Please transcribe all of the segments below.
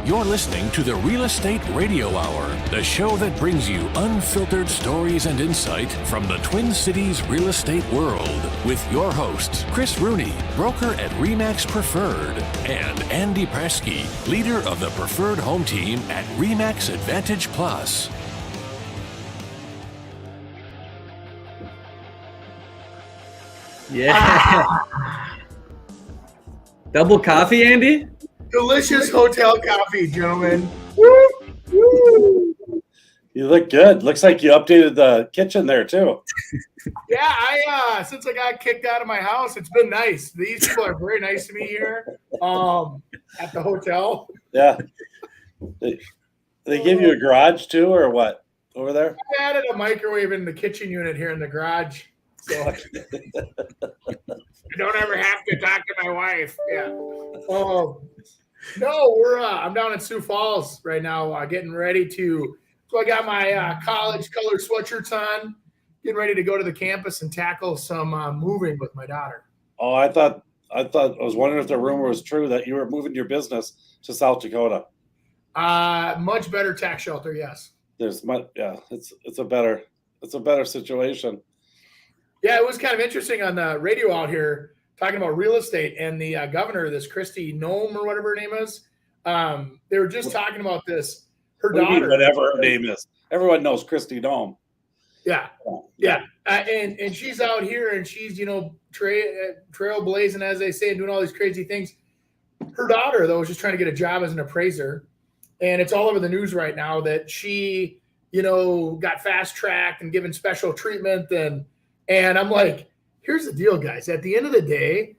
You're listening to the Real Estate Radio Hour, the show that brings you unfiltered stories and insight from the Twin Cities real estate world with your hosts, Chris Rooney, broker at RE/MAX Preferred, and Andy Presky, leader of the Preferred Home Team at RE/MAX Advantage Plus. Yeah. Double coffee, Andy? Delicious hotel coffee, gentlemen. Woo! Woo! You look good. Looks like you updated the kitchen there too. Yeah, I since I got kicked out of my house, it's been nice. These people are very nice to me here at the hotel. Yeah. They give you a garage too, or what? Over there? I added a microwave in the kitchen unit here in the garage. So I don't ever have to talk to my wife. Yeah. No, I'm down in Sioux Falls right now, getting ready to. So I got my college color sweatshirts on, getting ready to go to the campus and tackle some moving with my daughter. Oh, I was wondering if the rumor was true that you were moving your business to South Dakota. Much better tax shelter, yes. It's a better situation. Yeah, it was kind of interesting on the radio out here talking about real estate, and the governor, this Christy Nome or whatever her name is, they were just talking about this. Her daughter, whatever her name is, everyone knows Christy Nome. Yeah. And she's out here and she's trailblazing, as they say, and doing all these crazy things. Her daughter, though, is just trying to get a job as an appraiser, and it's all over the news right now that she, got fast tracked and given special treatment, and I'm like, here's the deal, guys. At the end of the day,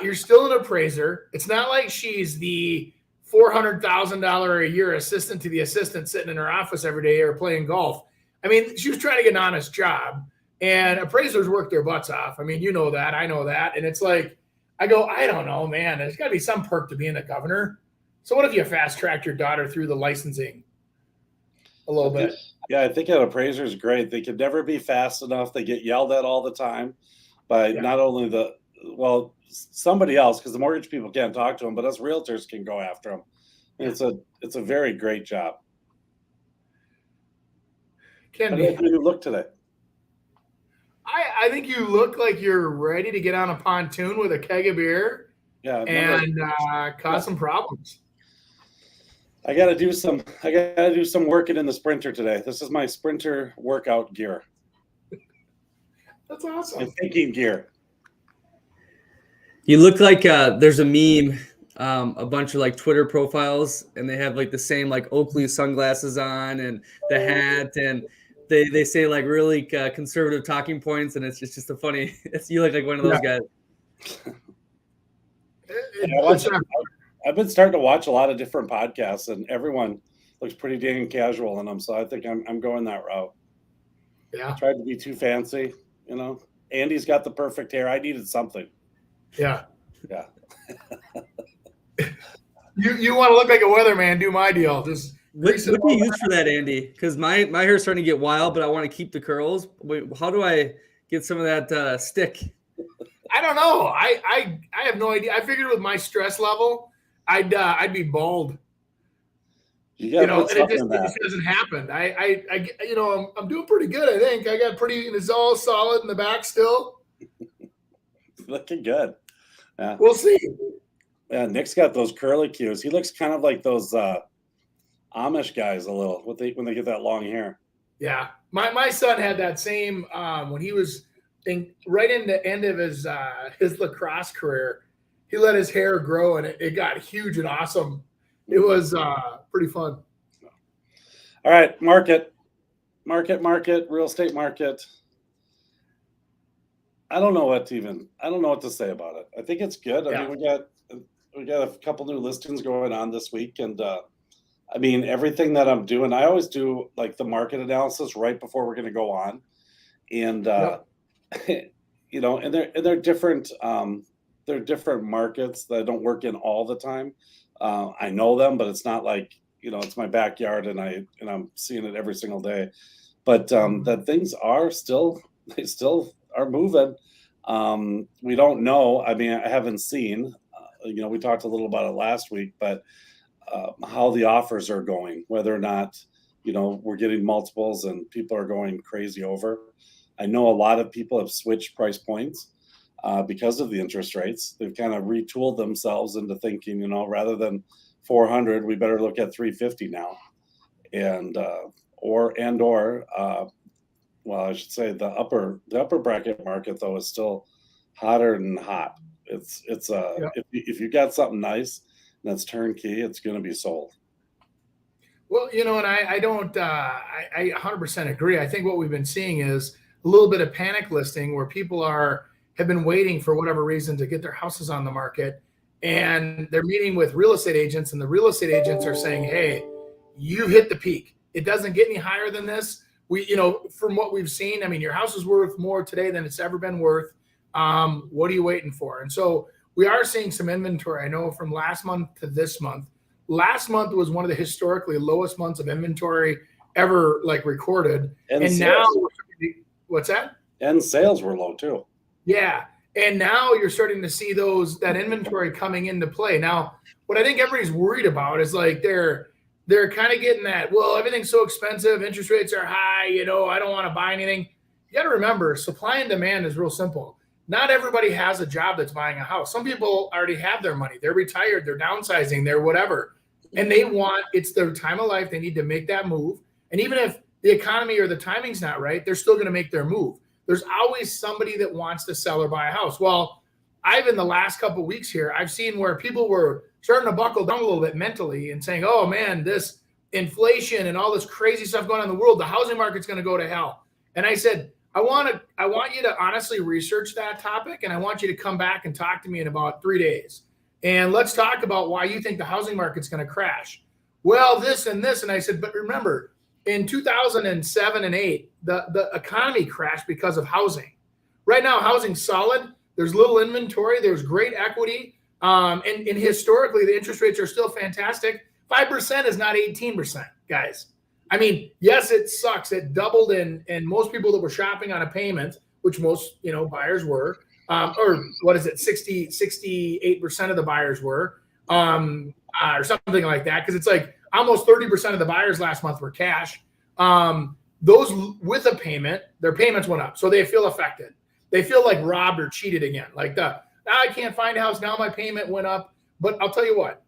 you're still an appraiser. It's not like she's the $400,000 a year assistant to the assistant sitting in her office every day or playing golf. I mean, she was trying to get an honest job, and appraisers work their butts off. I mean, you know that. I know that. And it's like, I don't know, man. There's got to be some perk to being a governor. So what if you fast-tracked your daughter through the licensing a little bit? Yeah, I think an appraiser is great. They could never be fast enough. They get yelled at all the time by not only somebody else, because the mortgage people can't talk to them, but us realtors can go after them. It's a very great job. How do you look today? I think you look like you're ready to get on a pontoon with a keg of beer and cause some problems. I gotta do some working in the Sprinter today. This is my Sprinter workout gear. That's awesome. My thinking gear. You look like there's a meme, a bunch of like Twitter profiles, and they have like the same like Oakley sunglasses on and the hat, and they say like really conservative talking points, and it's just a funny. You look like one of those guys. I've been starting to watch a lot of different podcasts, and everyone looks pretty dang casual in them. So I think I'm going that route. Yeah. Tried to be too fancy, Andy's got the perfect hair. I needed something. Yeah. Yeah. You want to look like a weatherman? Do my deal. Just what do you use for that, Andy? Because my hair's starting to get wild, but I want to keep the curls. Wait, how do I get some of that stick? I don't know. I have no idea. I figured with my stress level, I'd be bald. And it just doesn't happen. I'm doing pretty good. I think I got it's all solid in the back still. Looking good. Yeah. We'll see. Yeah, Nick's got those curly cues. He looks kind of like those Amish guys a little when they get that long hair. Yeah, my son had that same when he was right in the end of his lacrosse career. He let his hair grow, and it got huge and awesome. It was pretty fun. All right, market, real estate market. I don't know what to say about it. I think it's good. I mean, we got a couple new listings going on this week, and I mean, everything that I'm doing, I always do like the market analysis right before we're going to go on, and and they're different. They're different markets that I don't work in all the time. I know them, but it's not like it's my backyard and I'm seeing it every single day. But that things are still moving. We don't know. I mean, I haven't seen. We talked a little about it last week, but how the offers are going, whether or not, we're getting multiples and people are going crazy over. I know a lot of people have switched price points because of the interest rates. They've kind of retooled themselves into thinking, rather than 400, we better look at 350 now. And well, I should say the upper bracket market though is still hotter than hot. If you got something nice that's turnkey, it's going to be sold. Well, and I don't, I 100% agree. I think what we've been seeing is a little bit of panic listing where people have been waiting for whatever reason to get their houses on the market, and they're meeting with real estate agents, and the real estate agents are saying, hey, you hit the peak. It doesn't get any higher than this. From what we've seen, I mean, your house is worth more today than it's ever been worth. What are you waiting for? And so we are seeing some inventory. I know from last month to this month. Last month was one of the historically lowest months of inventory ever recorded. And now, what's that? And sales were low too. Yeah. And now you're starting to see that inventory coming into play. Now, what I think everybody's worried about is they're kind of getting that, well, everything's so expensive, interest rates are high, I don't want to buy anything. You got to remember, supply and demand is real simple. Not everybody has a job that's buying a house. Some people already have their money. They're retired, they're downsizing, they're whatever. And it's their time of life. They need to make that move. And even if the economy or the timing's not right, they're still going to make their move. There's always somebody that wants to sell or buy a house. Well, in the last couple of weeks here, I've seen where people were starting to buckle down a little bit mentally and saying, oh man, this inflation and all this crazy stuff going on in the world, the housing market's going to go to hell. And I said, I want you to honestly research that topic, and I want you to come back and talk to me in about 3 days. And let's talk about why you think the housing market's going to crash. Well, this and this. And I said, but remember, in 2007 and 8, the economy crashed because of housing. Right now, housing's solid. There's little inventory. There's great equity. And historically, the interest rates are still fantastic. 5% is not 18%, guys. I mean, yes, it sucks. It doubled, and most people that were shopping on a payment, which most buyers were, or what is it, 68% of the buyers were, or something like that, because it's almost 30% of the buyers last month were cash. Those with a payment, their payments went up, so they feel affected. They feel like robbed or cheated again. I can't find a house, now my payment went up. But I'll tell you what,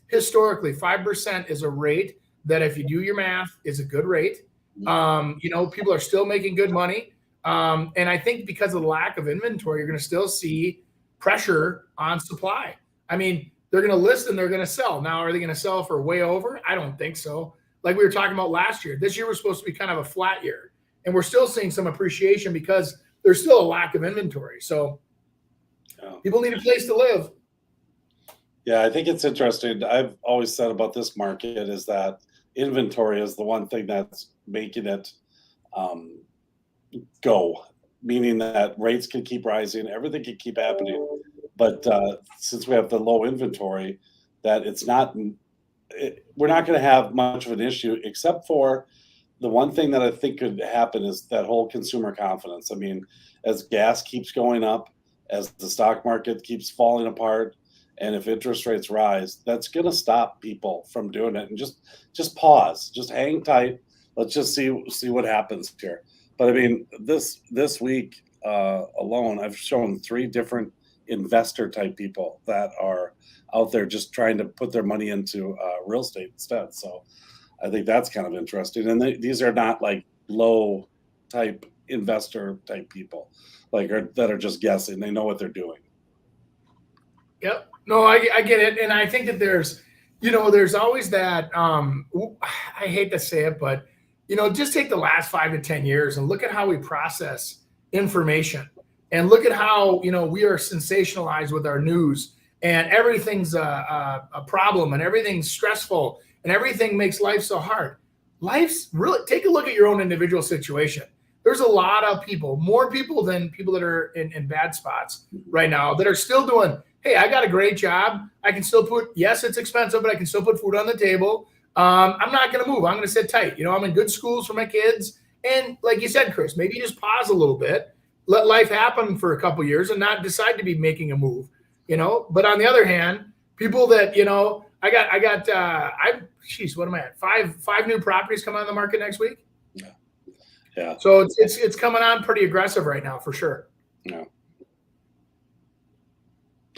historically, 5% is a rate that, if you do your math, is a good rate. People are still making good money. And I think because of the lack of inventory, you're going to still see pressure on supply. I mean, they're going to list and they're going to sell. Now, are they going to sell for way over? I don't think so. Like we were talking about last year, this year was supposed to be kind of a flat year, and we're still seeing some appreciation because there's still a lack of inventory. So people need a place to live. Yeah, I think it's interesting. I've always said about this market is that inventory is the one thing that's making it go, meaning that rates can keep rising, everything can keep happening. But since we have the low inventory, that we're not going to have much of an issue, except for the one thing that I think could happen is that whole consumer confidence. I mean, as gas keeps going up, as the stock market keeps falling apart, and if interest rates rise, that's going to stop people from doing it. And just pause, just hang tight. Let's just see what happens here. But I mean, this week alone, I've shown 3 different investor type people that are out there just trying to put their money into real estate instead. So I think that's kind of interesting. And these are not like low type investor type people, that are just guessing. They know what they're doing. Yep. No, I get it. And I think that there's always that, I hate to say it, but, just take the last 5 to 10 years and look at how we process information, and look at how, we are sensationalized with our news, and everything's a problem, and everything's stressful, and everything makes life so hard. Life's really, take a look at your own individual situation. There's a lot of people, more people than people that are in bad spots right now, that are still doing, hey, I got a great job. I can still yes, it's expensive, but I can still put food on the table. I'm not going to move. I'm going to sit tight. I'm in good schools for my kids. And like you said, Chris, maybe just pause a little bit, let life happen for a couple of years, and not decide to be making a move, But on the other hand, people that, Geez, what am I at? Five new properties coming on the market next week. Yeah. So it's coming on pretty aggressive right now for sure. Yeah.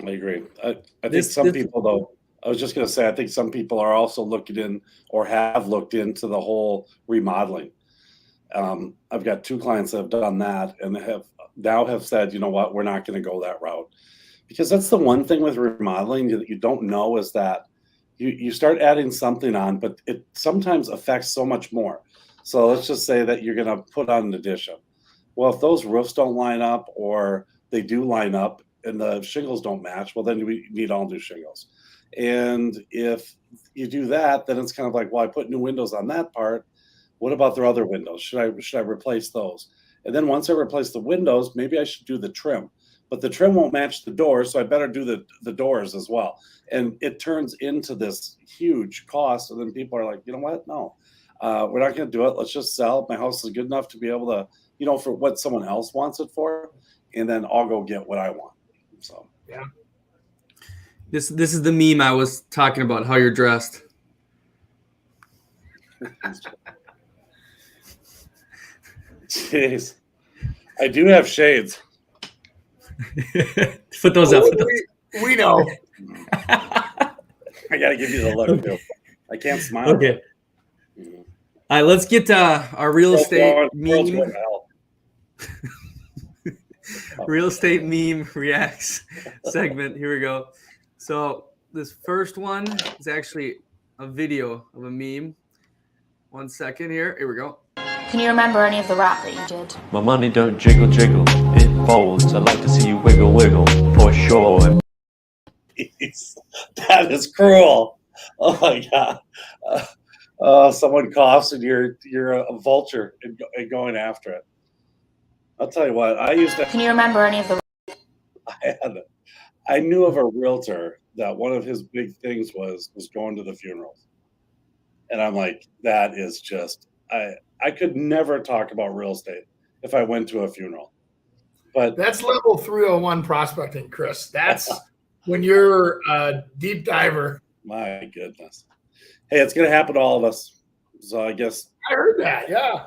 I agree. I think some people, though, I was just going to say, I think some people are also looking in or have looked into the whole remodeling. I've got 2 clients that have done that and have said, you know what, we're not going to go that route. Because that's the one thing with remodeling that you don't know is that you start adding something on, but it sometimes affects so much more. So let's just say that you're going to put on an addition. Well, if those roofs don't line up or they do line up and the shingles don't match, well, then we need all new shingles. And if you do that, then it's kind of like, well, I put new windows on that part. What about the other windows? Should I replace those? And then once I replace the windows, maybe I should do the trim. But the trim won't match the doors, so I better do the doors as well. And it turns into this huge cost. And then people are like, you know what? No, we're not going to do it. Let's just sell. My house is good enough to be able to, for what someone else wants it for. And then I'll go get what I want. So, yeah. This is the meme I was talking about, how you're dressed. Jeez. I do have shades. Put those up. We know. I got to give you the look, too. I can't smile. Okay. All right, let's get our real estate meme. Real estate meme reacts segment. Here we go. So this first one is actually a video of a meme. 1 second here. Here we go. Can you remember any of the rap that you did? My money don't jiggle, jiggle. It folds. I'd like to see you wiggle, wiggle. For sure. That is cruel. Oh, my God. Someone coughs and you're a vulture and going after it. I'll tell you what. Can you remember any of the... I knew of a realtor that one of his big things was going to the funerals. And I'm like, that is just... I could never talk about real estate if I went to a funeral. But that's level 301 prospecting, Chris. That's when you're a deep diver. My goodness. Hey, it's going to happen to all of us. So I guess I heard that. Yeah.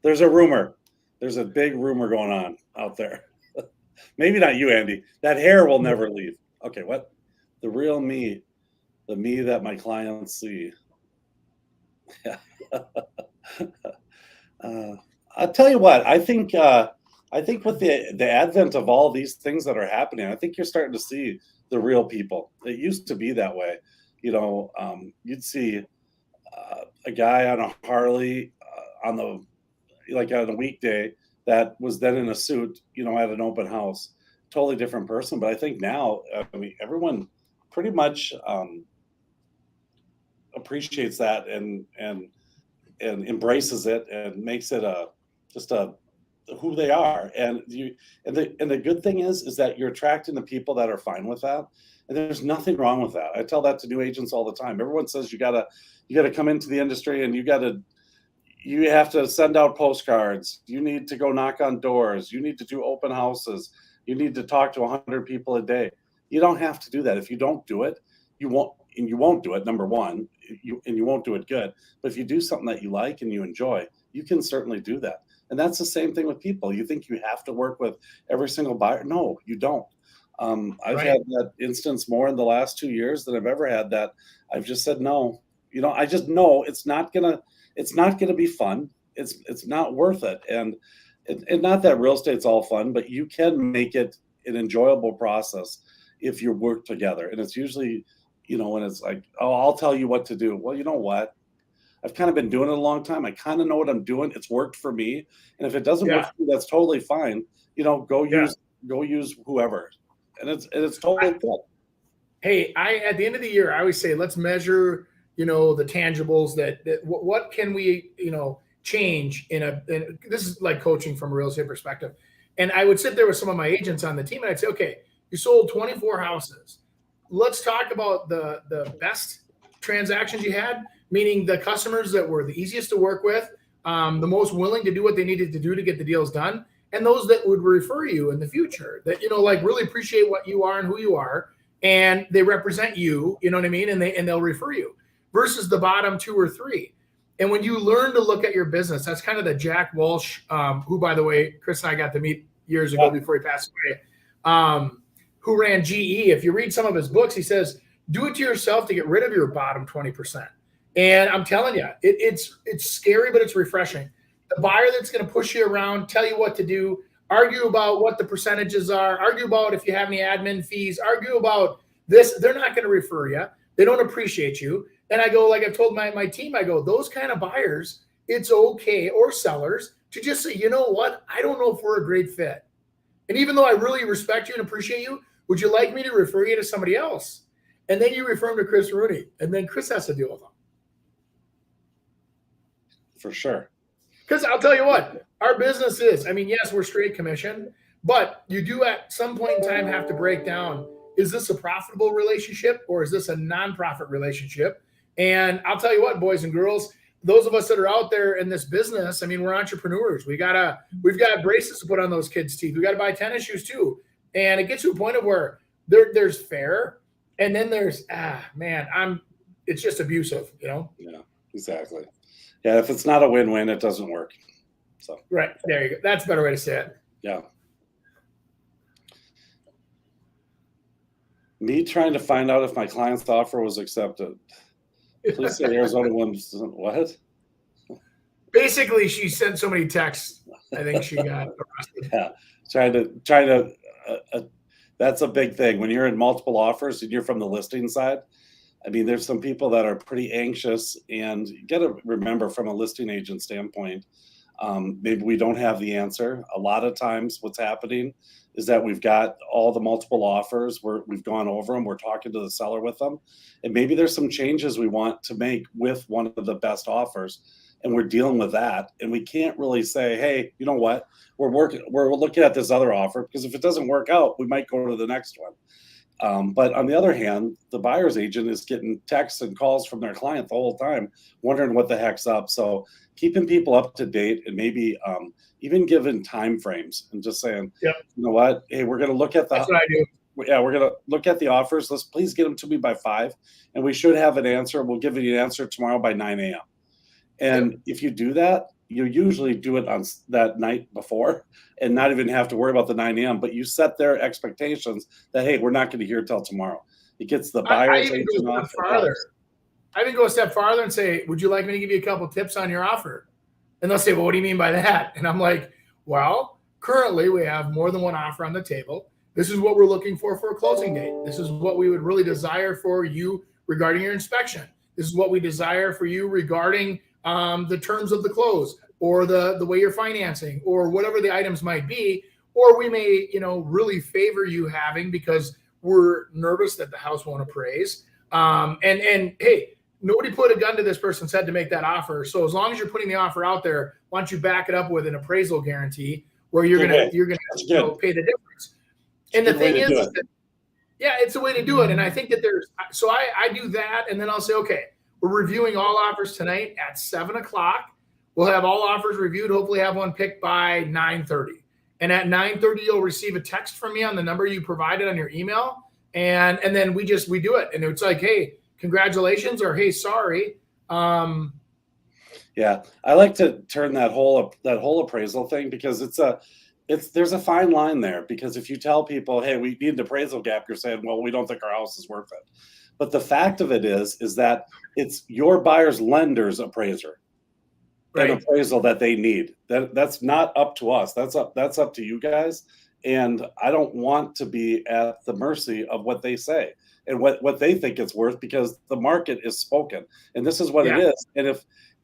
There's a rumor. There's a big rumor going on out there. Maybe not you, Andy. That hair will never leave. Okay, what? The real me, the me that my clients see. I'll tell you what. I think with the advent of all these things that are happening, I think you're starting to see the real people. It used to be that way. You'd see a guy on a Harley on a weekday that was then in a suit, at an open house. Totally different person. But I think now, everyone pretty much appreciates that and embraces it and makes it just who they are. And the good thing is that you're attracting the people that are fine with that. And there's nothing wrong with that. I tell that to new agents all the time. Everyone says you gotta come into the industry and you have to send out postcards. You need to go knock on doors. You need to do open houses. You need to talk to 100 people a day. You don't have to do that. If you don't do it, you won't do it, number one, you won't do it good. But if you do something that you like and you enjoy, you can certainly do that. And that's the same thing with people. You think you have to work with every single buyer? No, you don't. I've had that instance more in the last 2 years than I've ever had that I've just said no. I just know it's not gonna be fun. It's not worth it. And not that real estate's all fun, but you can make it an enjoyable process if you work together. And it's usually, when it's like, oh, I'll tell you what to do. Well, you know what? I've kind of been doing it a long time. I kind of know what I'm doing. It's worked for me. And if it doesn't work for you, that's totally fine. Go use whoever. And it's totally good. Hey, at the end of the year, I always say, let's measure, the tangibles that what can we, change this is like coaching from a real estate perspective. And I would sit there with some of my agents on the team and I'd say, okay, you sold 24 houses. Let's talk about the best transactions you had, meaning the customers that were the easiest to work with, the most willing to do what they needed to do to get the deals done, and those that would refer you in the future that, really appreciate what you are and who you are, and they represent you, you know what I mean? And they'll refer you versus the bottom 2 or 3. And when you learn to look at your business, that's kind of the Jack Walsh, who, by the way, Chris and I got to meet years ago before he passed away, who ran GE. If you read some of his books, he says, do it to yourself to get rid of your bottom 20%. And I'm telling you, it's scary, but it's refreshing. The buyer that's going to push you around, tell you what to do, argue about what the percentages are, argue about if you have any admin fees, argue about this, they're not going to refer you. They don't appreciate you. And I go, like I've told my team, I go, those kind of buyers, it's okay, or sellers, to just say, you know what? I don't know if we're a great fit. And even though I really respect you and appreciate you, would you like me to refer you to somebody else? And then you refer them to Chris Rooney, and then Chris has to deal with them. For sure. Because I'll tell you what, our business is, I mean, yes, we're straight commission, but you do at some point in time have to break down, is this a profitable relationship or is this a non-profit relationship? And I'll tell you what, boys and girls, those of us that are out there in this business, I mean, we're entrepreneurs. We've got braces to put on those kids' teeth. We got to buy tennis shoes too. And it gets to a point of where there's fair, and then there's, it's just abusive, you know? Yeah, exactly. Yeah, if it's not a win-win, it doesn't work. So right, there you go. That's a better way to say it. Yeah. Me trying to find out if my client's offer was accepted. Please say Arizona one's what? Basically, she sent so many texts. I think she got arrested. Yeah, trying to. That's a big thing when you're in multiple offers and you're from the listing side. I mean, there's some people that are pretty anxious, and you got to remember from a listing agent standpoint, maybe we don't have the answer. A lot of times what's happening is that we've got all the multiple offers, we've gone over them, we're talking to the seller with them, and maybe there's some changes we want to make with one of the best offers, and we're dealing with that, and we can't really say, hey, you know what, we're looking at this other offer, because if it doesn't work out, we might go to the next one. But on the other hand, the buyer's agent is getting texts and calls from their client the whole time, wondering what the heck's up. So keeping people up to date, and maybe even giving time frames, and just saying, yep, you know what, hey, we're going to look at the. That's what I do. Yeah, we're going to look at the offers. Let's please get them to me by 5, and we should have an answer. We'll give you an answer tomorrow by 9 a.m. And yep, if you do that, you usually do it on that night before and not even have to worry about the 9 a.m. But you set their expectations that, hey, we're not going to hear till tomorrow. It gets the buyer's agent off. I even go a step farther and say, would you like me to give you a couple tips on your offer? And they'll say, well, what do you mean by that? And I'm like, well, currently we have more than one offer on the table. This is what we're looking for a closing date. This is what we would really desire for you regarding your inspection. This is what we desire for you regarding the terms of the close, or the way you're financing, or whatever the items might be. Or we may, really favor you having, because we're nervous that the house won't appraise. And hey, nobody put a gun to this person's head to make that offer. So as long as you're putting the offer out there, why don't you back it up with an appraisal guarantee where you're gonna pay the difference. And the thing is that, yeah, it's a way to do it. And I think that I do that, and then I'll say, okay, we're reviewing all offers tonight at 7:00. We'll have all offers reviewed, hopefully have one picked by 9:30. And at 9:30, you'll receive a text from me on the number you provided on your email. And then we do it. And it's like, hey, congratulations, or hey, sorry. Yeah, I like to turn that whole appraisal thing, because there's a fine line there, because if you tell people, hey, we need an appraisal gap, you're saying, well, we don't think our house is worth it. But the fact of it is that it's your buyer's lender's appraiser, right, an appraisal that they need. That's not up to us. That's up to you guys. And I don't want to be at the mercy of what they say and what they think it's worth, because the market is spoken, and this is what it is.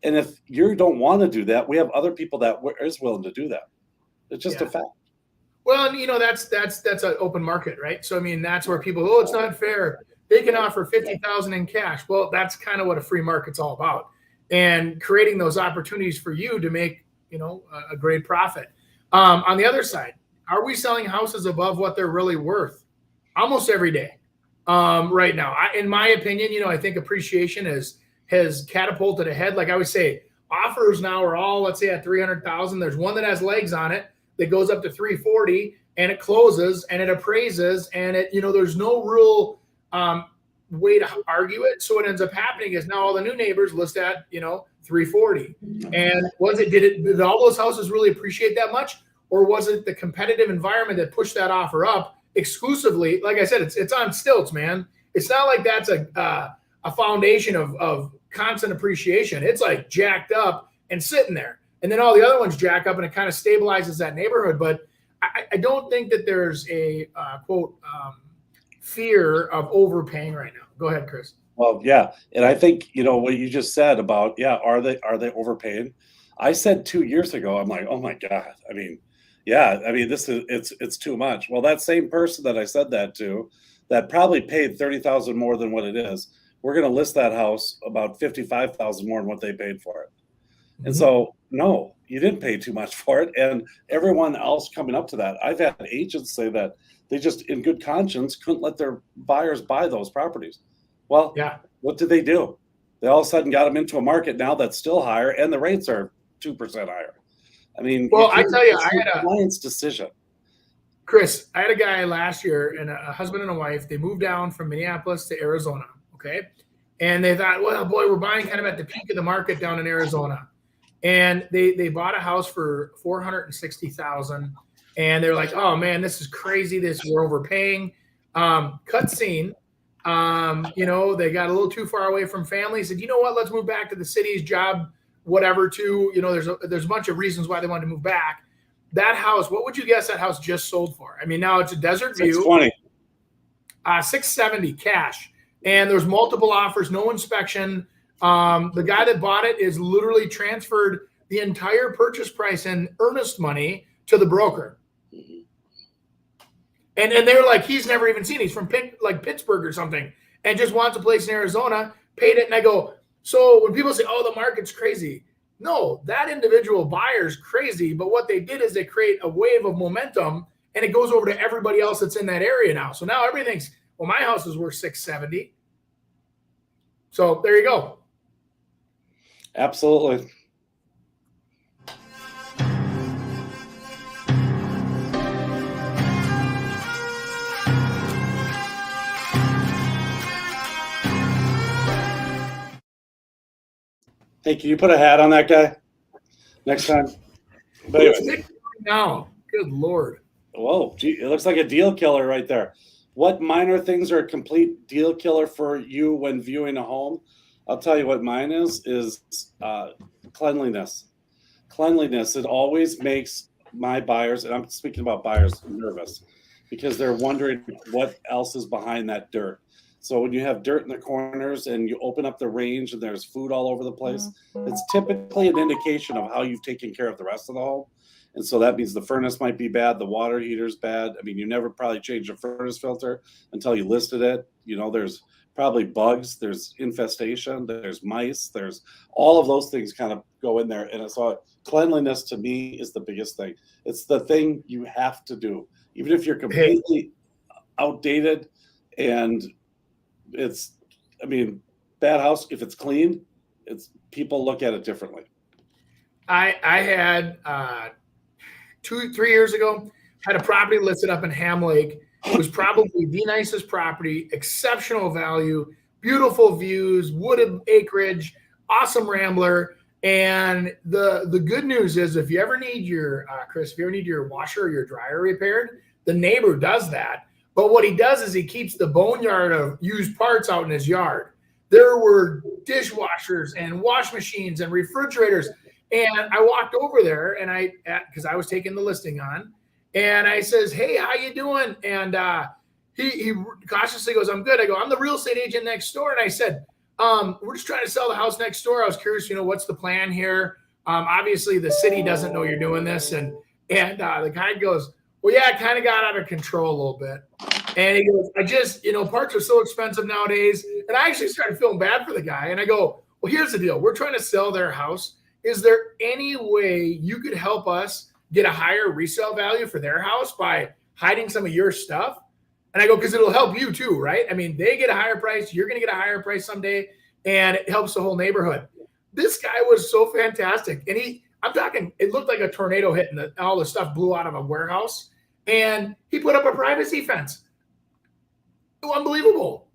And if you don't want to do that, we have other people that is willing to do that. It's just a fact. Well, that's an open market, right? So I mean, that's where people, it's not fair. They can offer $50,000 in cash. Well, that's kind of what a free market's all about, and creating those opportunities for you to make, a great profit. On the other side, are we selling houses above what they're really worth? Almost every day. Right now, in my opinion, I think appreciation has catapulted ahead. Like I would say, offers now are all, let's say, at 300,000. There's one that has legs on it that goes up to 340, and it closes and it appraises, and there's no real way to argue it. So what ends up happening is now all the new neighbors list at 340. And did all those houses really appreciate that much, or was it the competitive environment that pushed that offer up exclusively? Like I said, it's on stilts, man. It's not like that's a foundation of constant appreciation. It's like jacked up and sitting there, and then all the other ones jack up, and it kind of stabilizes that neighborhood. But I don't think that there's a quote fear of overpaying right now. Go ahead, Chris. Well, yeah, and I think what you just said about are they overpaying? I said 2 years ago, I'm like, oh my God. I mean, it's too much. Well, that same person that I said that to, that probably paid $30,000 more than what it is, we're going to list that house about $55,000 more than what they paid for it. Mm-hmm. And so, no, you didn't pay too much for it. And everyone else coming up to that, I've had agents say that they just, in good conscience, couldn't let their buyers buy those properties. Well, yeah. What did they do? They all of a sudden got them into a market now that's still higher, and the rates are 2% higher. I mean, well, I tell you, I had a client's decision. Chris, I had a guy last year, and a husband and a wife. They moved down from Minneapolis to Arizona. Okay, and they thought, well, boy, we're buying kind of at the peak of the market down in Arizona, and they bought a house for $460,000, and they're like, oh man, this is crazy. We're overpaying. Cutscene. They got a little too far away from family. Said, you know what? Let's move back to the city's job, whatever. Too. There's a bunch of reasons why they wanted to move back. That house, what would you guess that house just sold for? I mean, now it's a desert view. 620. 670 cash. And there's multiple offers, no inspection. The guy that bought it is literally transferred the entire purchase price in earnest money to the broker. And they were like, he's never even seen it. He's from Pittsburgh or something, and just wants a place in Arizona, paid it. And I go, so when people say, oh, the market's crazy. No, that individual buyer's crazy. But what they did is they create a wave of momentum, and it goes over to everybody else that's in that area now. So now everything's, well, my house is worth 670. So there you go. Absolutely. Hey, can you put a hat on that guy next time? But anyway. No, good Lord. Whoa, gee, it looks like a deal killer right there. What minor things are a complete deal killer for you when viewing a home? I'll tell you what mine is cleanliness. Cleanliness, it always makes my buyers, and I'm speaking about buyers, nervous because they're wondering what else is behind that dirt. So when you have dirt in the corners and you open up the range and there's food all over the place, it's typically an indication of how you've taken care of the rest of the home. And so that means the furnace might be bad, the water heater's bad. I mean, you never probably changed a furnace filter until you listed it. There's probably bugs, there's infestation, there's mice, there's all of those things kind of go in there. And so cleanliness to me is the biggest thing. It's the thing you have to do, even if you're completely outdated and bad house, if it's clean, people look at it differently. I had 2-3 years ago, had a property listed up in Ham Lake. It was probably the nicest property, exceptional value, beautiful views, wooded acreage, awesome rambler. And the good news is if you ever need your, Chris, if you ever need your washer or your dryer repaired, the neighbor does that. But what he does is he keeps the boneyard of used parts out in his yard. There were dishwashers and wash machines and refrigerators. And I walked over there and because I was taking the listing on, and I says, hey, how you doing? And he cautiously goes, I'm good. I go, I'm the real estate agent next door. And I said, we're just trying to sell the house next door. I was curious, what's the plan here? Obviously the city doesn't know you're doing this. And the guy goes, well, yeah, it kind of got out of control a little bit. And he goes, I just, parts are so expensive nowadays. And I actually started feeling bad for the guy. And I go, well, here's the deal. We're trying to sell their house. Is there any way you could help us get a higher resale value for their house by hiding some of your stuff? And I go, because it'll help you too, right? I mean, they get a higher price. You're going to get a higher price someday. And it helps the whole neighborhood. This guy was so fantastic. And I'm talking, it looked like a tornado hit and all the stuff blew out of a warehouse. And he put up a privacy fence. Unbelievable.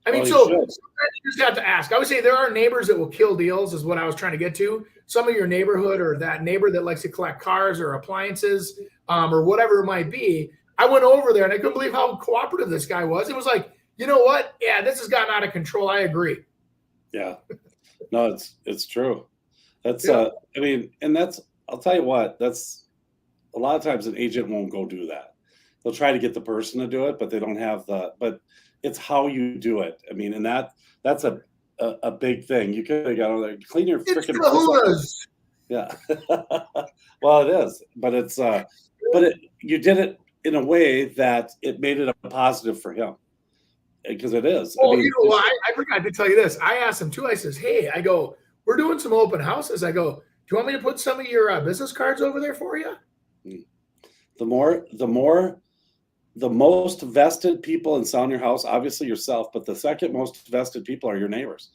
I mean, Oh, you so should. sometimes you just have to ask. I would say there are neighbors that will kill deals, is what I was trying to get to. Some of your neighborhood or that neighbor that likes to collect cars or appliances or whatever it might be. I went over there and I couldn't believe how cooperative this guy was. It was like, you know what? Yeah, this has gotten out of control. I agree. Yeah. No, it's true. That's Yeah. I mean, and that's, I'll tell you what, that's a lot of times an agent won't go do that. They'll try to get the person to do it, but they don't have but it's how you do it. I mean, and that's a big thing. You could have got over there, clean your It's freaking kahunas. yeah. Well, it is, but you did it in a way that it made it a positive for him, because it is. Well, I mean, you know, I forgot to tell you this. I asked him too. I says, hey, I go, we're doing some open houses. I go, do you want me to put some of your business cards over there for you? the most vested people in selling your house, obviously yourself, but the second most vested people are your neighbors.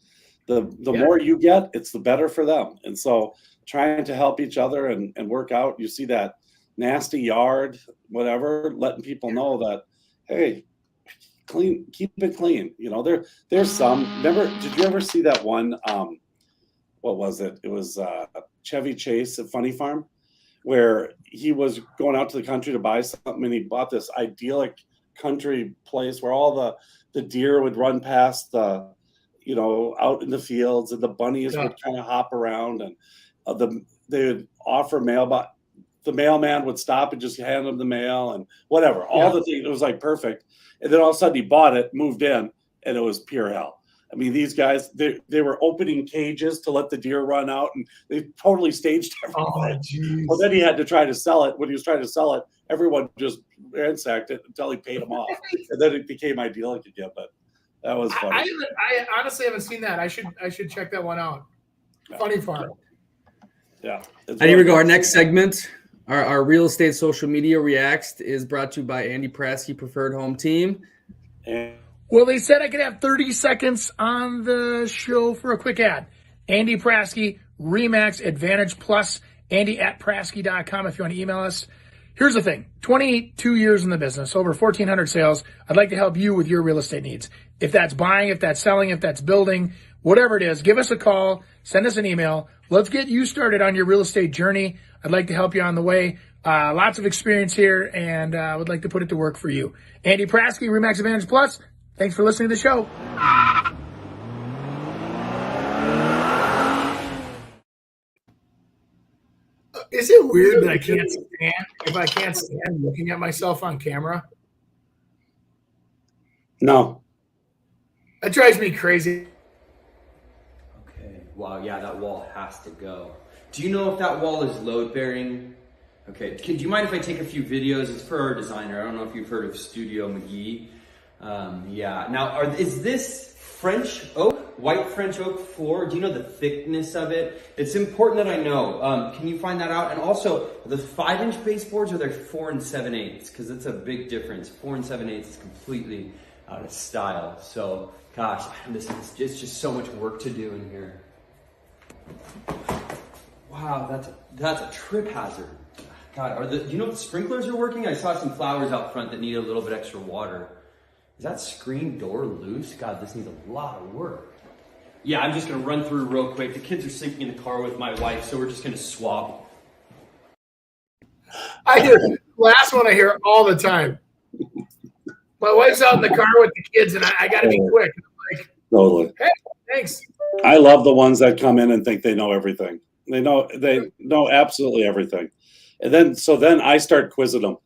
The more you get, it's the better for them. And so trying to help each other and work out, you see that nasty yard, whatever, letting people know that, hey, keep it clean. You know, there's some, remember, did you ever see that one, what was it? It was Chevy Chase at Funny Farm, where he was going out to the country to buy something, and he bought this idyllic country place where all the deer would run past the, you know, out in the fields, and the bunnies would kind of hop around, and they would offer mail, but the mailman would stop and just hand him the mail and whatever. All the things, it was like perfect. And then all of a sudden he bought it, moved in, and it was pure hell. I mean, these guys, they were opening cages to let the deer run out, and they totally staged everything. Oh, geez. Well, then he had to try to sell it. When he was trying to sell it, everyone just ransacked it until he paid them off. And then it became idyllic again, but that was funny. I honestly haven't seen that. I should check that one out. Funny Farm. Yeah. And here we go. Our next segment, our real estate social media reacts, is brought to you by Andy Prasky Preferred Home Team. And Well, they said I could have 30 seconds on the show for a quick ad. Andy Prasky, Remax Advantage Plus, Andy@Prasky.com if you want to email us. Here's the thing, 22 years in the business, over 1,400 sales. I'd like to help you with your real estate needs. If that's buying, if that's selling, if that's building, whatever it is, give us a call, send us an email. Let's get you started on your real estate journey. I'd like to help you on the way. Lots of experience here, and I would like to put it to work for you. Andy Prasky, Remax Advantage Plus. Thanks for listening to the show. Is it weird that I can't stand looking at myself on camera? no. That drives me crazy. Okay. Wow, yeah, that wall has to go. Do you know if that wall is load bearing? Okay, do you mind if I take a few videos? It's for our designer. I don't know if you've heard of Studio McGee. Yeah, now is this French oak, white French oak floor? Do you know the thickness of it? It's important that I know. Can you find that out? And also, are those 5-inch baseboards, or they're 4 7/8? Because it's a big difference. 4 7/8 is completely out of style. So, gosh, it's just so much work to do in here. Wow, that's a trip hazard. God, do you know if the sprinklers are working? I saw some flowers out front that need a little bit extra water. Is that screen door loose? God, this needs a lot of work. Yeah, I'm just gonna run through real quick. The kids are sleeping in the car with my wife, so we're just gonna swap. I do. Last one I hear all the time. My wife's out in the car with the kids, and I got to be quick. I'm like, Totally. hey, thanks. I love the ones that come in and think they know everything. They know absolutely everything. And then I start quizzing them,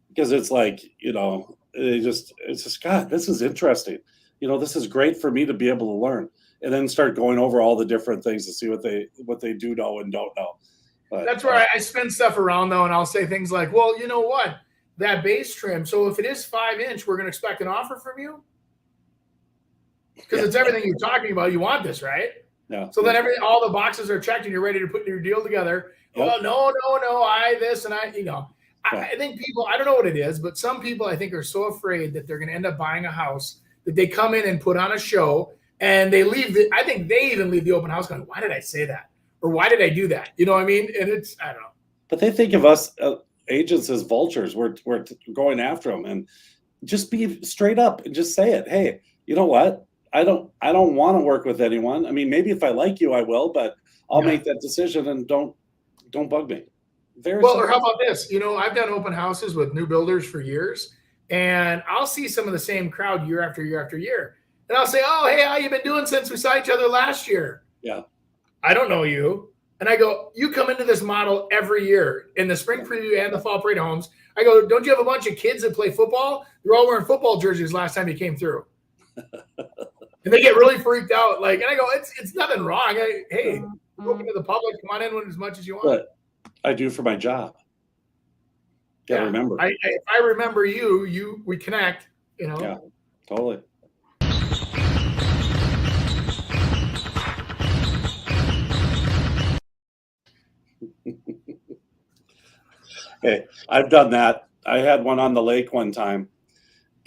because it's like, you know, it's just, God, this is interesting. You know, this is great for me to be able to learn, and then start going over all the different things to see what they do know and don't know. But That's where I spin stuff around, though, and I'll say things like, well, you know what? That base trim, so if it is 5-inch, we're going to expect an offer from you? Because it's everything you're talking about. You want this, right? Yeah. So then all the boxes are checked and you're ready to put your deal together. Yep. Well, no, I think people, I don't know what it is, but some people I think are so afraid that they're going to end up buying a house that they come in and put on a show, and they leave. I think they even leave the open house going, why did I say that? Or why did I do that? You know what I mean? And I don't know. But they think of us agents as vultures. We're going after them, and just be straight up and just say it. Hey, you know what? I don't want to work with anyone. I mean, maybe if I like you, I will, but I'll Yeah. make that decision and don't bug me. Very Well, or simple. how about this? I've done open houses with new builders for years, and I'll see some of the same crowd year after year after year. And I'll say, "Oh, hey, how you been doing since we saw each other last year?" Yeah. I don't know you. And I go, "You come into this model every year in the spring preview and the fall parade homes." I go, "Don't you have a bunch of kids that play football? They're all wearing football jerseys last time you came through." And they get really freaked out. And I go, it's nothing wrong. Hey, open to the public. Come on in as much as you want. But I do for my job. Gotta remember. If I remember you, we connect, Yeah, totally. Hey, I've done that. I had one on the lake one time,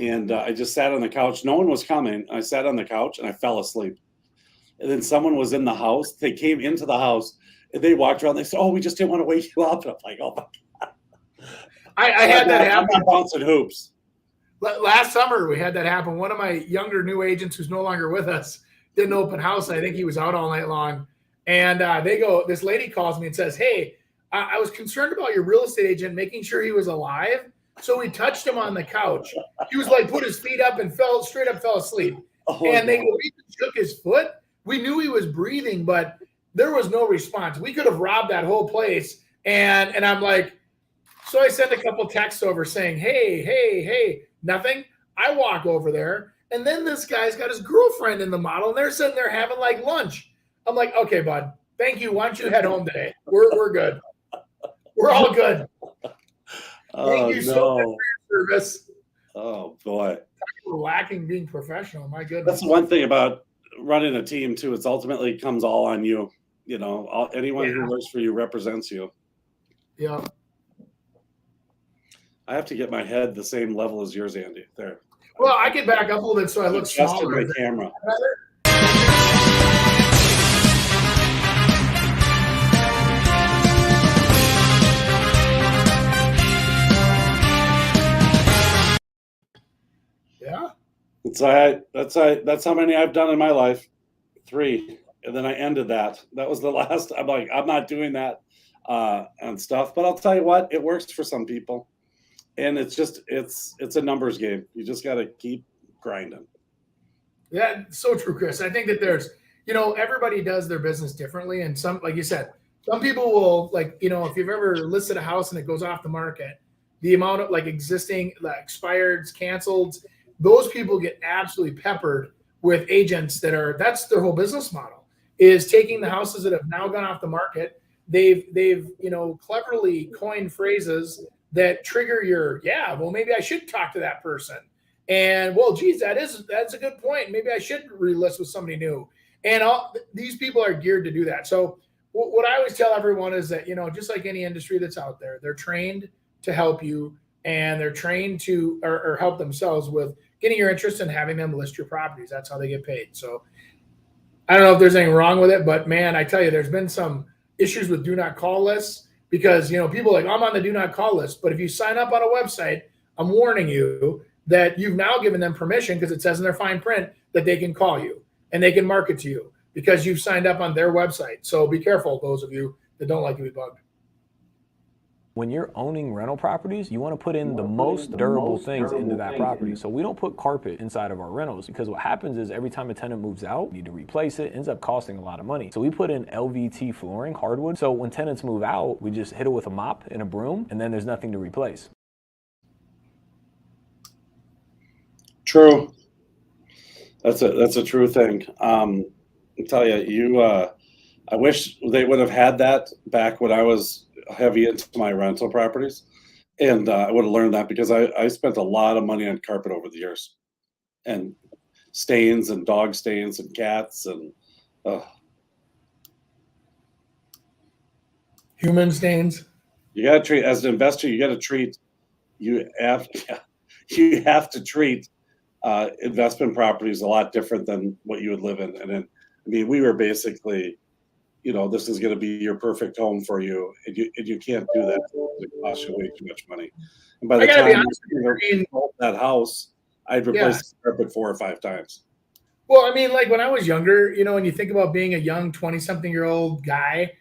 and I just sat on the couch. No one was coming. I sat on the couch and I fell asleep. And then someone was in the house. They came into the house and they walked around. They said, "Oh, we just didn't want to wake you up." And I'm like, "Oh my God." I had that happen. I'm not bouncing hoops. Last summer, we had that happen. One of my younger new agents who's no longer with us did an open house. I think he was out all night long. And this lady calls me and says, "Hey, I was concerned about your real estate agent, making sure he was alive. So we touched him on the couch. He was put his feet up and fell asleep." Oh, And no. we even shook his foot. We knew he was breathing, but there was no response. We could have robbed that whole place. And I'm like, so I sent a couple texts over saying, hey, nothing. I walk over there, and then this guy's got his girlfriend in the model, and they're sitting there having lunch. I'm like, "Okay, bud, thank you. Why don't you head home today? We're good. We're all good. Thank you so much for your service." Oh boy. We're lacking being professional. My goodness. That's the one thing about running a team too. It's ultimately comes all on you. Anyone who works for you represents you. Yeah. I have to get my head the same level as yours, Andy. There. Well, I can back up a little bit so I look Adjusted smaller. my camera. Yeah. That's how many I've done in my life. 3. And then I ended that. That was the last. I'm like, I'm not doing that and stuff. But I'll tell you what, it works for some people. And it's a numbers game. You just got to keep grinding. Yeah, so true, Chris. I think that there's, everybody does their business differently. And some, like you said, some people will if you've ever listed a house and it goes off the market, the amount of existing, expireds, canceled, those people get absolutely peppered with agents that's their whole business model, is taking the houses that have now gone off the market. They've cleverly coined phrases that trigger well, maybe I should talk to that person. And well, geez, that's a good point. Maybe I should relist with somebody new. And these people are geared to do that. So what I always tell everyone is that, just like any industry that's out there, they're trained to help you, and they're trained to or help themselves with getting your interest and having them list your properties. That's how they get paid. So I don't know if there's anything wrong with it, but man, I tell you, there's been some issues with do not call lists because, people are like, "I'm on the do not call list." But if you sign up on a website, I'm warning you that you've now given them permission, because it says in their fine print that they can call you and they can market to you because you've signed up on their website. So be careful, those of you that don't like to be bugged. When you're owning rental properties, you want to put in the most durable things into that property. So we don't put carpet inside of our rentals, because what happens is every time a tenant moves out, you need to replace it. Ends up costing a lot of money. So we put in LVT flooring, hardwood. So when tenants move out, we just hit it with a mop and a broom, and then there's nothing to replace. True. That's a true thing. I'll tell you, I wish they would have had that back when I was heavy into my rental properties, and I would have learned that, because I spent a lot of money on carpet over the years, and stains and dog stains and cats and Human stains. you got to treat, as an investor, you have to treat investment properties a lot different than what you would live in. And then, we were basically, this is going to be your perfect home for you, and you can't do that. It costs you way too much money. And by the time you built that house, I'd replaced the carpet 4 or 5 times. Well, I mean, like when I was younger, and you think about being a young 20-something-year-old guy,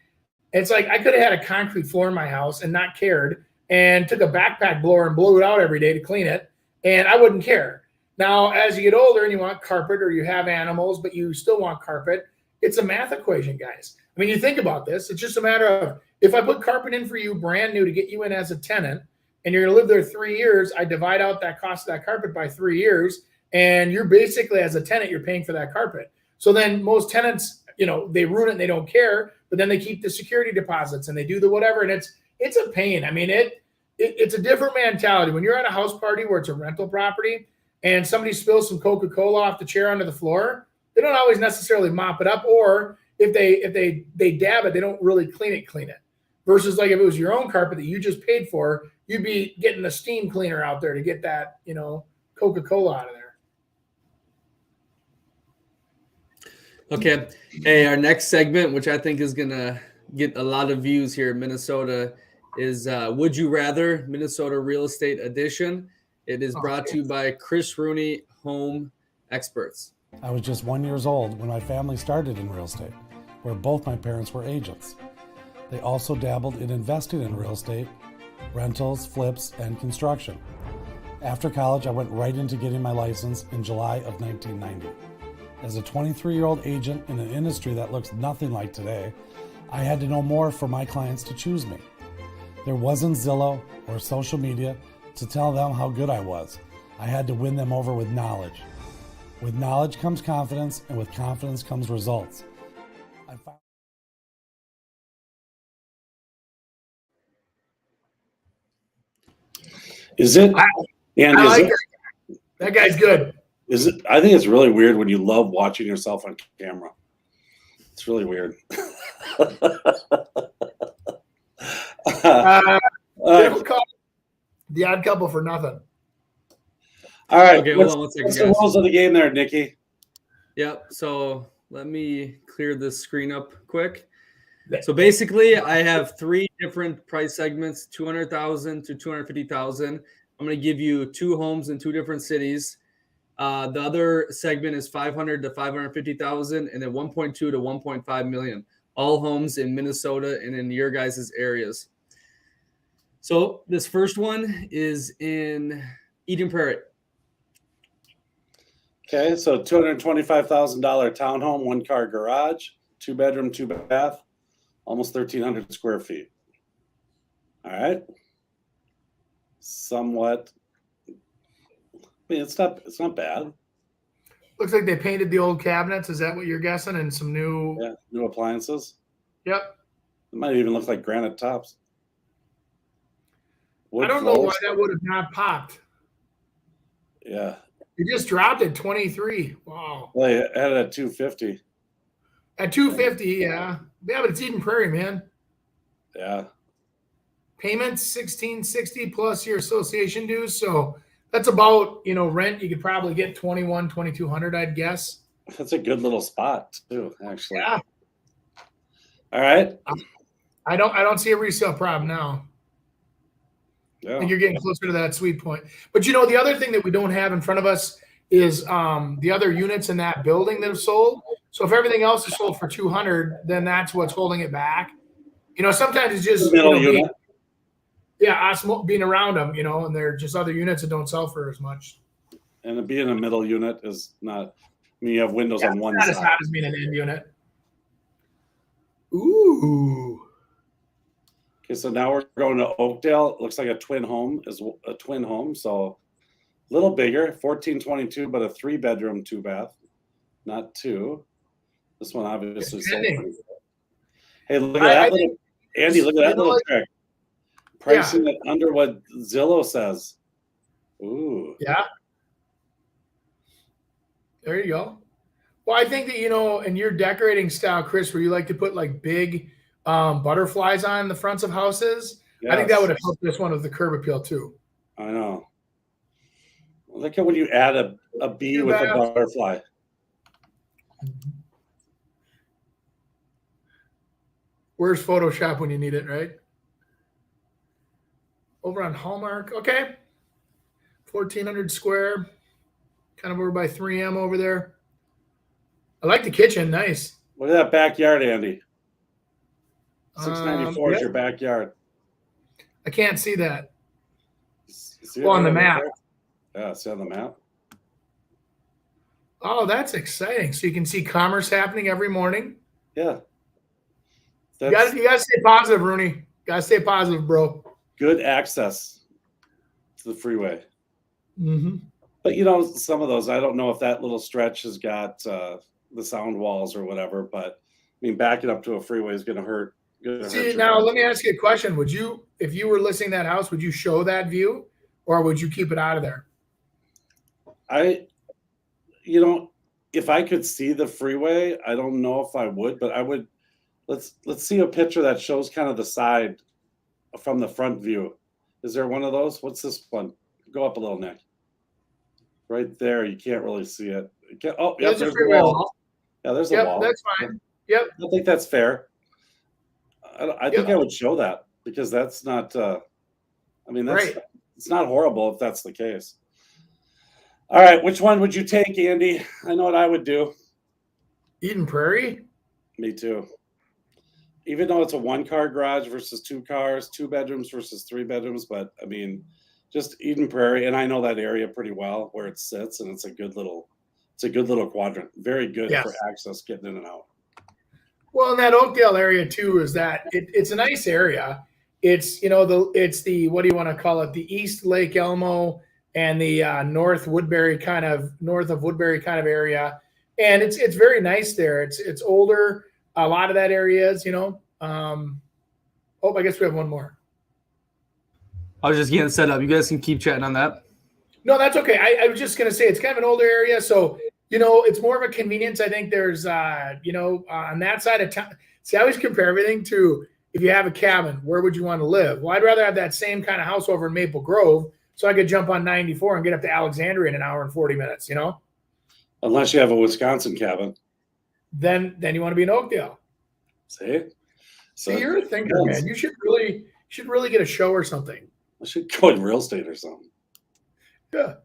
it's like I could have had a concrete floor in my house and not cared and took a backpack blower and blew it out every day to clean it, and I wouldn't care. Now, as you get older and you want carpet or you have animals, but you still want carpet, it's a math equation, guys. I mean, you think about this. It's just a matter of if I put carpet in for you brand new to get you in as a tenant and you're going to live there 3 years, I divide out that cost of that carpet by 3 years. And you're basically, as a tenant, you're paying for that carpet. So then most tenants, they ruin it and they don't care, but then they keep the security deposits and they do the whatever. And it's a pain. I mean, it's a different mentality. When you're at a house party where it's a rental property and somebody spills some Coca-Cola off the chair onto the floor, they don't always necessarily mop it up. Or if they dab it, they don't really clean it. Versus like if it was your own carpet that you just paid for, you'd be getting a steam cleaner out there to get that, Coca-Cola out of there. Okay. Hey, our next segment, which I think is going to get a lot of views here in Minnesota, is Would You Rather, Minnesota Real Estate Edition. It is brought to you by Chris Rooney, Home Experts. I was just 1 year old when my family started in real estate, where both my parents were agents. They also dabbled in investing in real estate, rentals, flips, and construction. After college, I went right into getting my license in July of 1990. As a 23-year-old agent in an industry that looks nothing like today, I had to know more for my clients to choose me. There wasn't Zillow or social media to tell them how good I was. I had to win them over with knowledge. With knowledge comes confidence, and with confidence comes results. Is it? Andy, I like it. That guy's good. Is it? I think it's really weird when you love watching yourself on camera. It's really weird. We'll call The Odd Couple for nothing. All right. Okay, hold on 1 second, what's the guys. rules of the game there, Nikki? Yep. So let me clear this screen up quick. So basically, I have 3 different price segments: 200,000 to 250,000. I'm going to give you 2 homes in 2 different cities. The other segment is 500 to 550,000, and then 1.2 to 1.5 million. All homes in Minnesota and in your guys' areas. So this first one is in Eden Prairie. Okay, so $225,000 townhome, 1-car garage, 2-bedroom, 2-bath, almost 1,300 square feet. All right. Somewhat. I mean, it's not bad. Looks like they painted the old cabinets. Is that what you're guessing? And some new Appliances. Yep. It might even look like granite tops. Wood I don't know floors. why that would have not popped. Yeah. You just dropped it 23. Wow. Well, it had it at 250. At 250, yeah. Yeah, but it's Eden Prairie, man. Yeah. Payments $1,660 plus your association dues. So that's about, rent. You could probably get $2,200, I'd guess. That's a good little spot too, actually. Yeah. All right. I don't see a resale problem now. Yeah. I think you're getting closer to that sweet point. But the other thing that we don't have in front of us is the other units in that building that have sold. So if everything else is sold for 200, then that's what's holding it back. Sometimes it's just middle unit. us being around them, and they're just other units that don't sell for as much. And being a middle unit is not. I mean, you have windows on one not side. As hot as being an end unit. Ooh. Okay, so now we're going to Oakdale. It looks like a twin home, so a little bigger, 1422, but a 3-bedroom, 2-bath, not 2. This one obviously sold pretty good. Hey, look at that Andy, look at that little trick. Pricing it under what Zillow says. Ooh. Yeah. There you go. Well, I think that, in your decorating style, Chris, where you like to put like big butterflies on the fronts of houses, yes. I think that would have helped this one with the curb appeal too. I know. Look at when you add a bee with a butterfly. Where's Photoshop when you need it, right? Over on Hallmark. Okay. 1,400 square. Kind of over by 3M over there. I like the kitchen. Nice. Look at that backyard, Andy. 694 is yeah. your backyard. I can't see that. See on the map. Yeah, see on the map. Oh, that's exciting. So you can see commerce happening every morning. Yeah. You got to stay positive, Rooney. Got to stay positive, bro. Good access to the freeway. Mm-hmm. But, some of those, I don't know if that little stretch has got the sound walls or whatever, but, backing up to a freeway is going to hurt. See, now let me ask you a question. Would you, if you were listing that house, would you show that view or would you keep it out of there? If I could see the freeway, I don't know if I would, but I would. Let's see a picture that shows kind of the side from the front view. Is there one of those? What's this one? Go up a little, Nick. Right there, you can't really see it. Yep, there's the wall. Yeah, there's a wall. That's fine. Yep. I think that's fair. I think I would show that because that's not. That's right. It's not horrible if that's the case. All right, which one would you take, Andy? I know what I would do. Eden Prairie? Me too. Even though it's a 1-car garage versus 2 cars, 2 bedrooms versus 3 bedrooms, but just Eden Prairie, and I know that area pretty well where it sits, and it's a good little quadrant. Very good for access getting in and out. Well, in that Oakdale area too, is that it's a nice area. It's it's the, what do you want to call it? The East Lake Elmo and the north of Woodbury kind of area, and it's very nice there. It's older. A lot of that area is, I guess we have one more. I was just getting set up. You guys can keep chatting on that. No, that's okay. I was just gonna say it's kind of an older area, so it's more of a convenience. I think there's on that side of town. See, I always compare everything to, if you have a cabin, where would you want to live? Well, I'd rather have that same kind of house over in Maple Grove, so I could jump on 94 and get up to Alexandria in an hour and 40 minutes. Unless you have a Wisconsin cabin. Then you want to be in Oakdale. See, you're a thinker, man. You should really get a show or something. I should go in real estate or something. Yeah.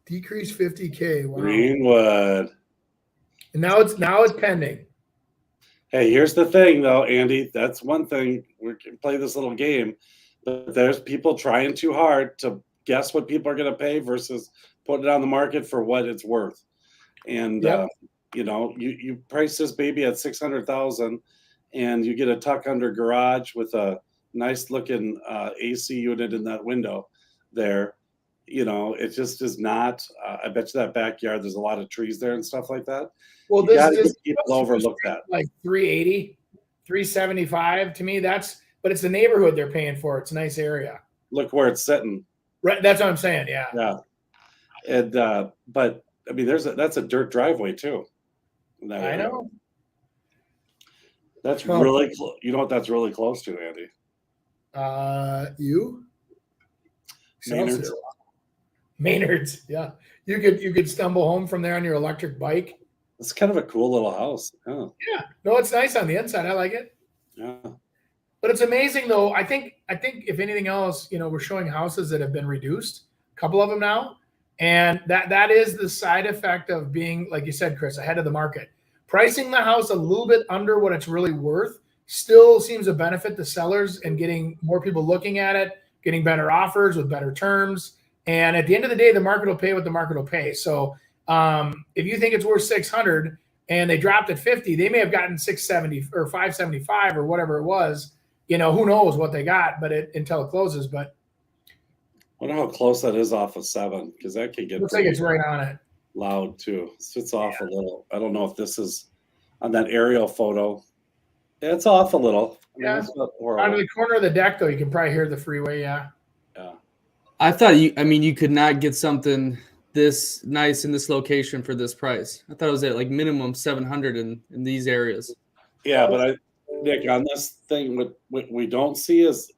Decrease 50K. Wow. Greenwood. And now it's pending. Hey, here's the thing, though, Andy. That's one thing. We can play this little game, but there's people trying too hard to guess what people are going to pay versus putting it on the market for what it's worth. And you price this baby at $600,000, and you get a tuck under garage with a nice looking AC unit in that window there. It just is not. I bet you that backyard, there's a lot of trees there and stuff like that. Well, people overlook that. Like 380, 375 to me. But it's the neighborhood they're paying for. It's a nice area. Look where it's sitting. Right. That's what I'm saying. Yeah. Yeah. And but that's a dirt driveway too. I know. That's really close. You know what that's really close to, Andy? You? Maynard's. Maynard's, yeah. You could stumble home from there on your electric bike. It's kind of a cool little house. Oh. Yeah. No, it's nice on the inside. I like it. Yeah. But it's amazing though. I think if anything else, we're showing houses that have been reduced, a couple of them now. And that is the side effect of being, like you said, Chris, ahead of the market. Pricing the house a little bit under what it's really worth still seems to benefit the sellers and getting more people looking at it, getting better offers with better terms. And at the end of the day, the market will pay what the market will pay. So if you think it's worth 600 and they dropped at 50, they may have gotten 670 or 575 or whatever it was. Who knows what they got, but until it closes. But I wonder how close that is off of 7, because that could get. Looks like it's right on it. Loud too. It's off a little. I don't know if this is on that aerial photo. Yeah, it's off a little. It's not horrible. Out of the corner of the deck, though, you can probably hear the freeway. Yeah. Yeah. I thought you could not get something this nice in this location for this price. I thought it was at like minimum 700 in these areas. Yeah, but Nick, on this thing, what we don't see is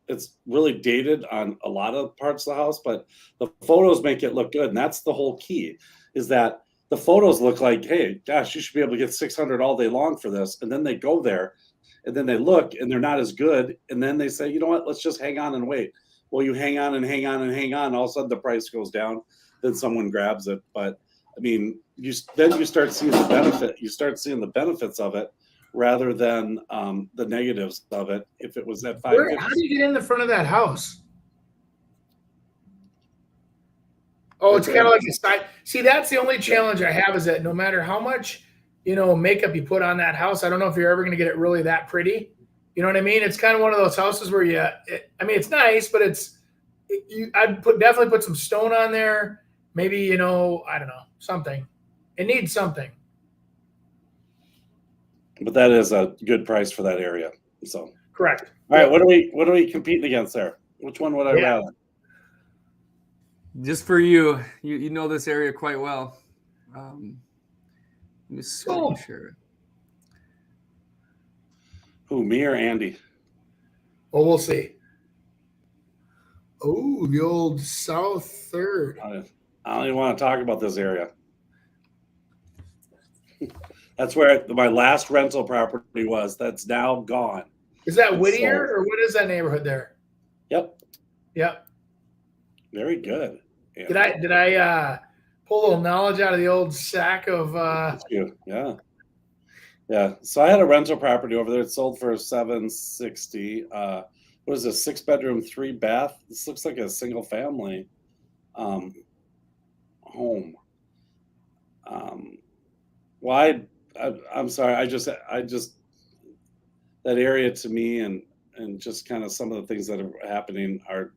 it's really dated on a lot of parts of the house, but the photos make it look good. And that's the whole key, is that the photos look like, hey, gosh, you should be able to get 600 all day long for this. And then they go there and then they look and they're not as good. And then they say, you know what, let's just hang on and wait. Well, you hang on and hang on and hang on. All of a sudden the price goes down. Then someone grabs it. But I mean, then you start seeing the benefit. You start seeing the benefits of it rather than the negatives of it. If it was at 550, How do you get in the front of that house? Oh, it's kind of like a side. See, that's the only challenge I have is that no matter how much, makeup you put on that house, I don't know if you're ever going to get it really that pretty. You know what I mean? It's kind of one of those houses where it's nice, but I'd definitely put some stone on there. Maybe, I don't know, something. It needs something. but that is a good price for that area. So Correct. all right, what are we competing against there? Which one would I rather? Just for you know this area quite well. Let me screen share. Who, me or Andy? Well, we'll see. Oh, the old South Third. I don't even want to talk about this area. That's where my last rental property was. That's now gone. Is that Whittier or what is that neighborhood there? Yep. Yep. Very good. Yeah. Did I pull a little knowledge out of the old sack of Yeah. Yeah. So I had a rental property over there. It sold for $760. What is this? 6-bedroom, 3-bath. This looks like a single family home. Well, I'm sorry. I just that area to me and just kind of some of the things that are happening are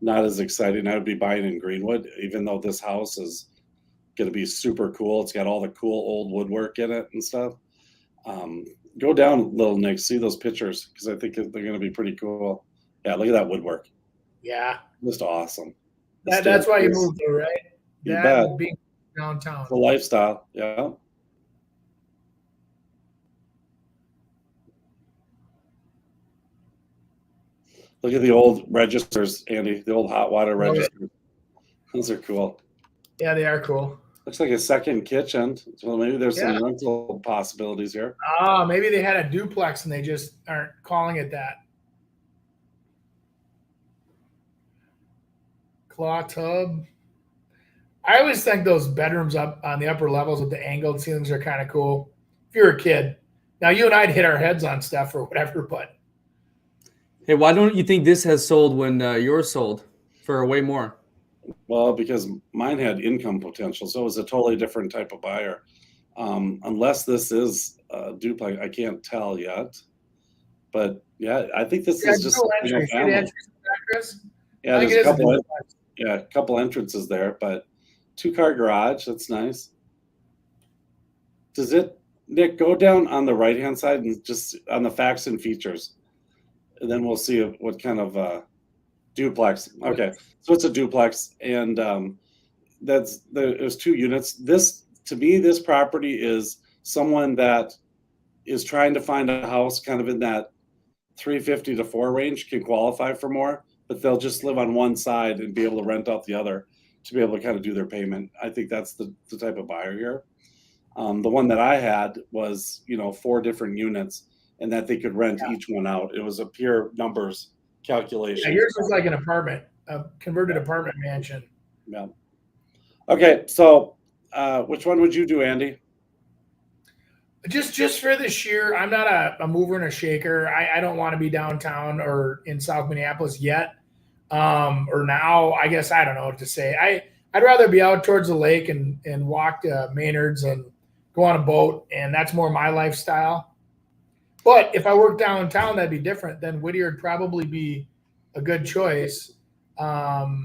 not as exciting. I would be buying in Greenwood, even though this house is going to be super cool. It's got all the cool old woodwork in it and stuff. Go down, little Nick, see those pictures because I think they're going to be pretty cool. Yeah, look at that woodwork. Yeah, just awesome. That's why you moved there, right? You bet. Being downtown. The lifestyle, yeah. Look at the old registers, Andy. The old hot water registers. Those are cool. Yeah, they are cool. Looks like a second kitchen. So maybe there's some rental possibilities here. Maybe they had a duplex and they just aren't calling it that. Claw tub. I always think those bedrooms up on the upper levels with the angled ceilings are kind of cool. If you're a kid. Now you and I'd hit our heads on stuff or whatever, but. Hey, why don't you think this has sold when yours sold for way more? Well, because mine had income potential, so it was a totally different type of buyer. Unless this is a duplex, I can't tell yet. But yeah, I think this is just a family. Yeah, there's a couple entrances there, but 2-car garage. That's nice. Does it, Nick, go down on the right-hand side and just on the facts and features, and then we'll see what kind of duplex. Okay, so it's a duplex, and there's 2 units. This, to me, this property is someone that is trying to find a house kind of in that 350 to 4 range can qualify for more, but they'll just live on one side and be able to rent out the other to be able to kind of do their payment. I think that's the type of buyer here. The one that I had was 4 different units, and that they could rent each one out. It was a pure numbers calculation. Yeah, yours was like an apartment, a converted apartment mansion. Yeah. Okay, so which one would you do, Andy? Just for this year, I'm not a mover and a shaker. I don't want to be downtown or in South Minneapolis yet. Or now, I guess I don't know what to say. I'd rather be out towards the lake and walk to Maynard's and go on a boat, and that's more my lifestyle. But if I work downtown, that'd be different. Then Whittier would probably be a good choice. Yeah,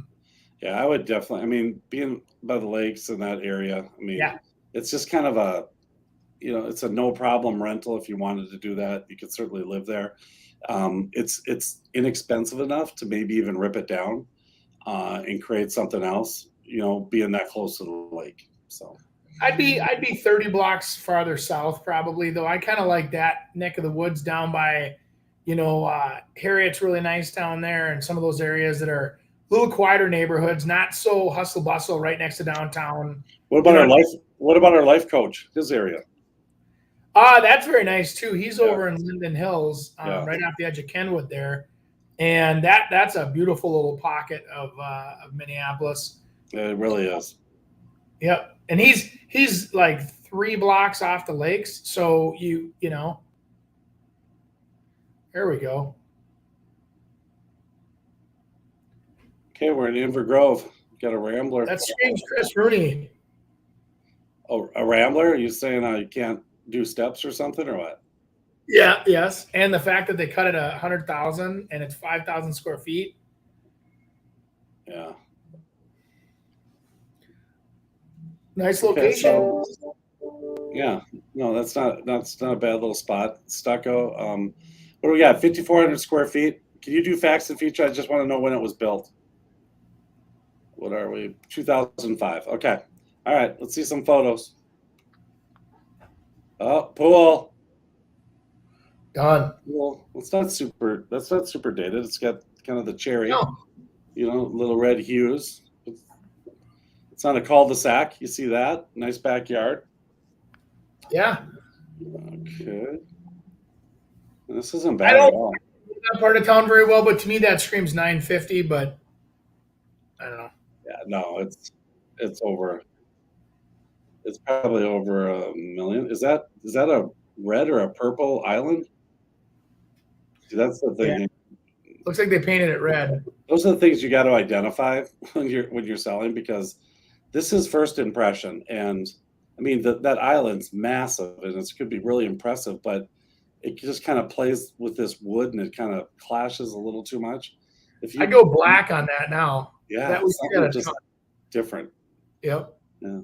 I would definitely. I mean, being by the lakes in that area, it's just kind of a, it's a no problem rental. If you wanted to do that, you could certainly live there. It's inexpensive enough to maybe even rip it down and create something else. Being that close to the lake. So I'd be 30 blocks farther south probably, though. I kind of like that neck of the woods down by, Harriet's really nice down there, and some of those areas that are a little quieter neighborhoods, not so hustle bustle, right next to downtown. What about our life coach? His area. That's very nice too. He's over in Linden Hills, right off the edge of Kenwood there, and that's a beautiful little pocket of Minneapolis. It really is. Yep. And he's like 3 blocks off the lakes. So you know, there we go. Okay, we're in Inver Grove. Got a Rambler. That's strange, Chris Rooney. Oh, a Rambler? Are you saying you can't do steps or something, or what? Yeah, yes. And the fact that they cut it 100,000 and it's 5,000 square feet. Yeah. Nice Okay, location. so, yeah. No, that's not a bad little spot. Stucco. What do we got? 5,400 square feet. Can you do facts and feature? I just want to know when it was built. What are we? 2005. Okay. All right. Let's see some photos. Oh, pool. Done. Well, that's not super dated. It's got kind of the cherry, No. Little red hues. It's on a cul-de-sac. You see that? Nice backyard. Yeah. Okay. This isn't I bad don't at all. know that part of town very well, but to me that screams 950, but I don't know. Yeah, no, it's over. It's probably over $1 million. Is that a red or a purple island? See, that's the thing. Yeah. Looks like they painted it red. Those are the things you got to identify when you're selling, because this is first impression. And I mean that island's massive and it could be really impressive, but it just kind of plays with this wood and it kind of clashes a little too much. I go black on that now. Yeah, that was just different. Yep. Yeah.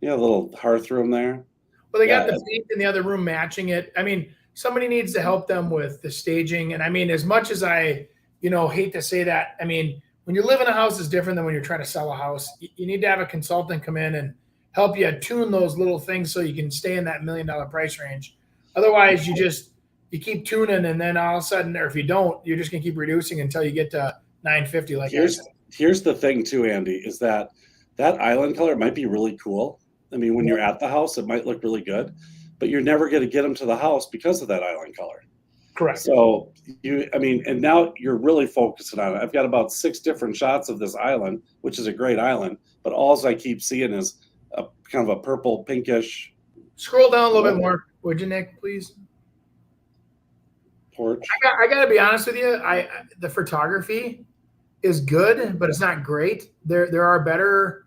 Yeah, a little hearth room there. Well, they got the paint in the other room matching it. I mean, somebody needs to help them with the staging. And I mean, as much as I, hate to say that, I mean, when you live in a house is different than when you're trying to sell a house. You need to have a consultant come in and help you tune those little things so you can stay in that $1 million price range. Otherwise, you keep tuning, and then all of a sudden, or if you don't, you're just gonna keep reducing until you get to 950. Like here's the thing too, Andy, is that island color might be really cool. I mean, when you're at the house, it might look really good, but you're never going to get them to the house because of that island color. Correct. So and now you're really focusing on it. I've got about 6 different shots of this island, which is a great island, but all I keep seeing is a kind of a purple pinkish. Scroll down a little bit more, would you, Nick, please? Porch. I got to be honest with you. The photography is good, but it's not great. There are better,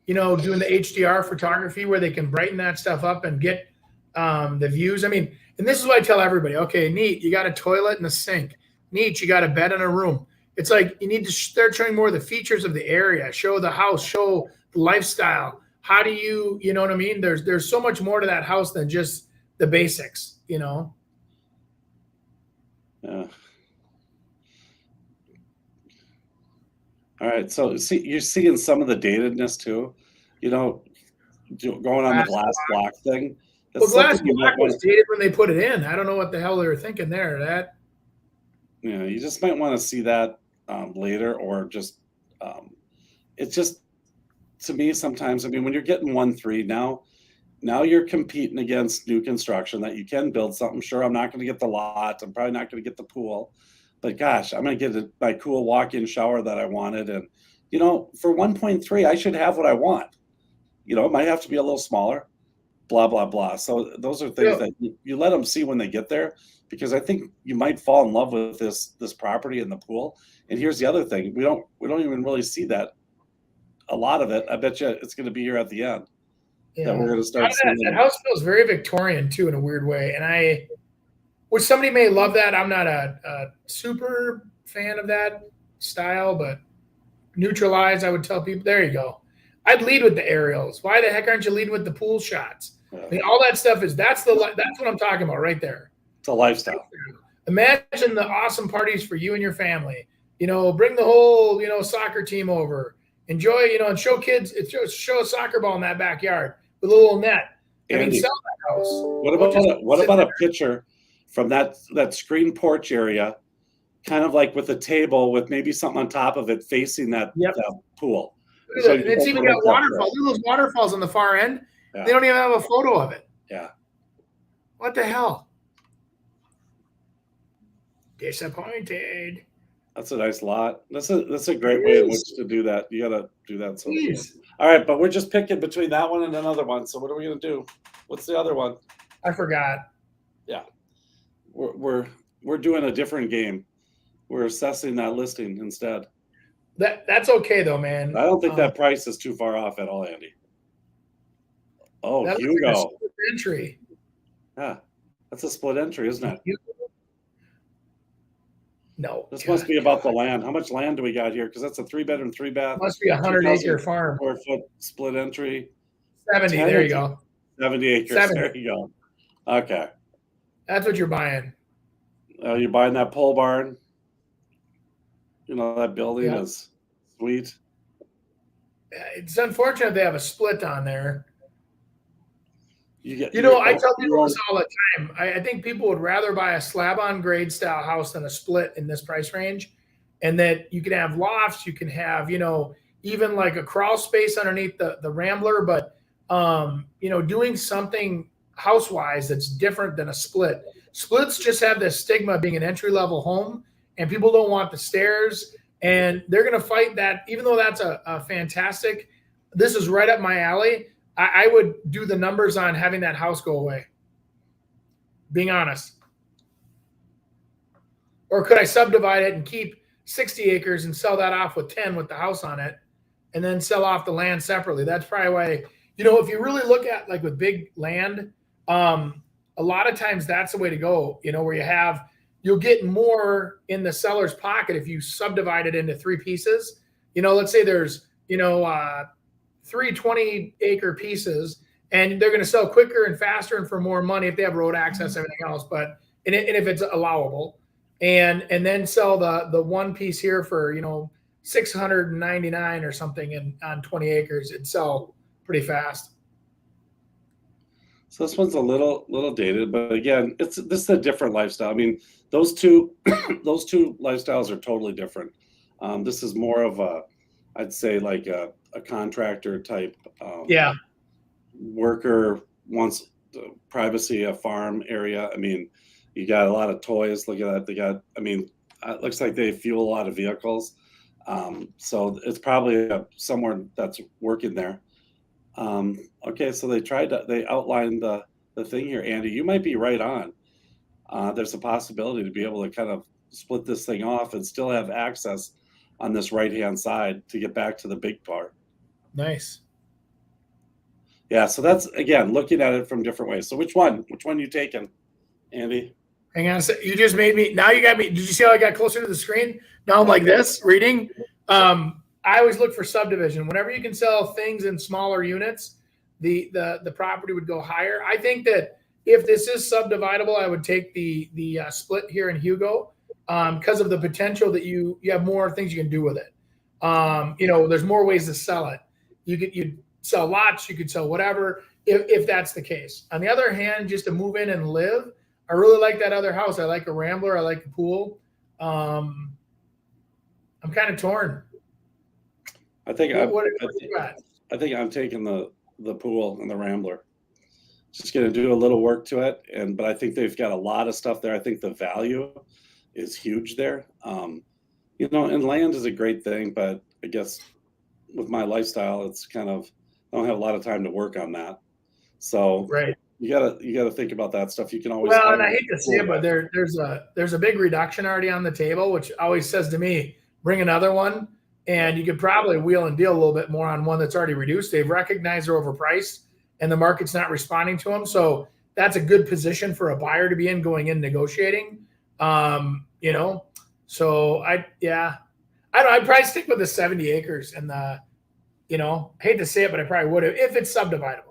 doing the HDR photography where they can brighten that stuff up and get the views. I mean, and this is what I tell everybody. Okay, neat. You got a toilet and a sink. Neat. You got a bed in a room. It's like you need to start showing more of the features of the area. Show the house. Show the lifestyle. How do you know what I mean? There's so much more to that house than just the basics. Yeah. All right. So you're seeing some of the datedness too, going on the glass block thing. Glass block was dated when they put it in. I don't know what the hell they were thinking there. You just might want to see that later, or just it's just, to me, sometimes, I mean, when you're getting 1.3 now you're competing against new construction that you can build something. Sure, I'm not going to get the lot. I'm probably not going to get the pool, but gosh, I'm going to get my cool walk-in shower that I wanted. And, for 1.3, I should have what I want. It might have to be a little smaller, blah, blah, blah. So those are things that you let them see when they get there, because I think you might fall in love with this property and the pool. And here's the other thing. We don't even really see that. A lot of it, I bet you it's going to be here at the end. Yeah. That we're going to start seeing. That house feels very Victorian too, in a weird way. And which somebody may love that. I'm not a super fan of that style, but neutralize, I would tell people, there you go. I'd lead with the aerials. Why the heck aren't you leading with the pool shots? I mean, all that stuff that's what I'm talking about right there. It's a lifestyle. Imagine the awesome parties for you and your family. Bring the whole, soccer team over. Enjoy, and show kids. Show a soccer ball in that backyard with a little net. Andy, sell that house. What about a picture from that screen porch area, kind of like with a table with maybe something on top of it facing that pool? So it's even got waterfalls. Look at those waterfalls on the far end. Yeah. They don't even have a photo of it. Yeah. What the hell? Disappointed. That's a nice lot. That's a great way in which to do that. You got to do that. All right, but we're just picking between that one and another one. So what are we gonna do? What's the other one? I forgot. Yeah, we're doing a different game. We're assessing that listing instead. That's okay though, man. I don't think that price is too far off at all, Andy. Oh, that looks like a Hugo. split entry. Yeah, that's a split entry, isn't it? No. This must be about the land. How much land do we got here? Because that's a 3-bedroom, 3-bath. Must be a 100-acre farm. Square foot split entry. 70. There you go. 70 acres. 70. There you go. Okay. That's what you're buying. You're buying that pole barn. You know, that building is sweet. It's unfortunate they have a split on there. I tell people this all the time. I think people would rather buy a slab-on grade style house than a split in this price range. And that you can have lofts, you can have, even like a crawl space underneath the Rambler, but, doing something house-wise that's different than a split. Splits just have this stigma of being an entry-level home, and people don't want the stairs, and they're going to fight that. Even though that's a fantastic, this is right up my alley. I would do the numbers on having that house go away. Being honest. Or could I subdivide it and keep 60 acres and sell that off with 10 with the house on it, and then sell off the land separately? That's probably why, if you really look at like with big land, a lot of times that's the way to go, where you'll get more in the seller's pocket if you subdivide it into 3 pieces. Let's say there's, 3 20-acre pieces, and they're going to sell quicker and faster and for more money if they have road access, everything else. But and if it's allowable, and then sell the one piece here for $699 or something on 20 acres, it'd sell pretty fast. So this one's a little dated, but again, this is a different lifestyle. I mean, those two lifestyles are totally different. This is more of I'd say like a contractor type. Worker wants privacy, a farm area. I mean, you got a lot of toys. Look at that. It looks like they fuel a lot of vehicles. So it's probably somewhere that's working there. Okay, so they outlined the thing here, Andy. You might be right on. There's a possibility to be able to kind of split this thing off and still have access on this right-hand side to get back to the big part. Nice. Yeah, so that's, again, looking at it from different ways. So which one you taking, Andy? Hang on a sec. You just made me, now you got me. Did you see how I got closer to the screen? Now I'm like this, reading. I always look for subdivision. Whenever you can sell things in smaller units, the property would go higher. I think that if this is subdividable, I would take the split here in Hugo because of the potential that you have more things you can do with it. There's more ways to sell it. You sell lots, you could sell whatever, if that's the case. On the other hand, just to move in and live, I really like that other house. I like a Rambler. I like a pool. I'm kind of torn. I think I think I'm taking the pool and the Rambler. Just going to do a little work to it, but I think they've got a lot of stuff there. I think the value is huge there. And land is a great thing, but I guess with my lifestyle, it's kind of, I don't have a lot of time to work on that. So right. You gotta think about that stuff. You can always. Well, and I hate to say it, but there's a big reduction already on the table, which always says to me, bring another one, and you could probably wheel and deal a little bit more on one that's already reduced. They've recognized they're overpriced, and the market's not responding to them. So that's a good position for a buyer to be in going in negotiating. So I'd probably stick with the 70 acres and I hate to say it, but I probably would have if it's subdividable.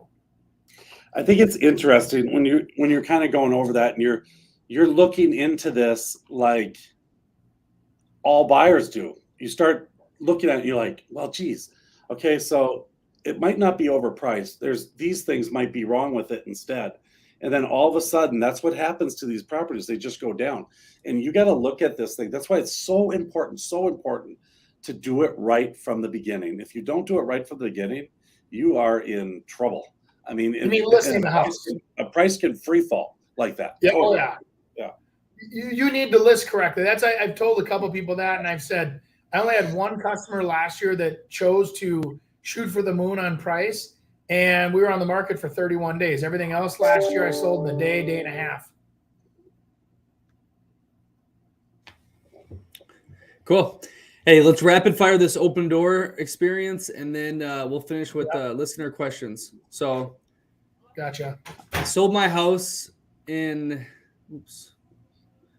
I think it's interesting when you're kind of going over that and you're looking into this like all buyers do. You start looking at it and you're like, well, geez, okay, so it might not be overpriced. These things might be wrong with it instead. And then all of a sudden, that's what happens to these properties. They just go down. And you got to look at this thing. That's why it's so important to do it right from the beginning. If you don't do it right from the beginning, you are in trouble. I mean, listing the house. A price can free fall like that. Yeah. Totally. Oh, yeah. You need to list correctly. I've told a couple of people that, and I've said I only had one customer last year that chose to shoot for the moon on price. And we were on the market for 31 days. Everything else last year I sold in a day and a half. Cool. Hey, let's rapid fire this Opendoor experience, and then we'll finish with listener questions. So, Gotcha. I sold my house in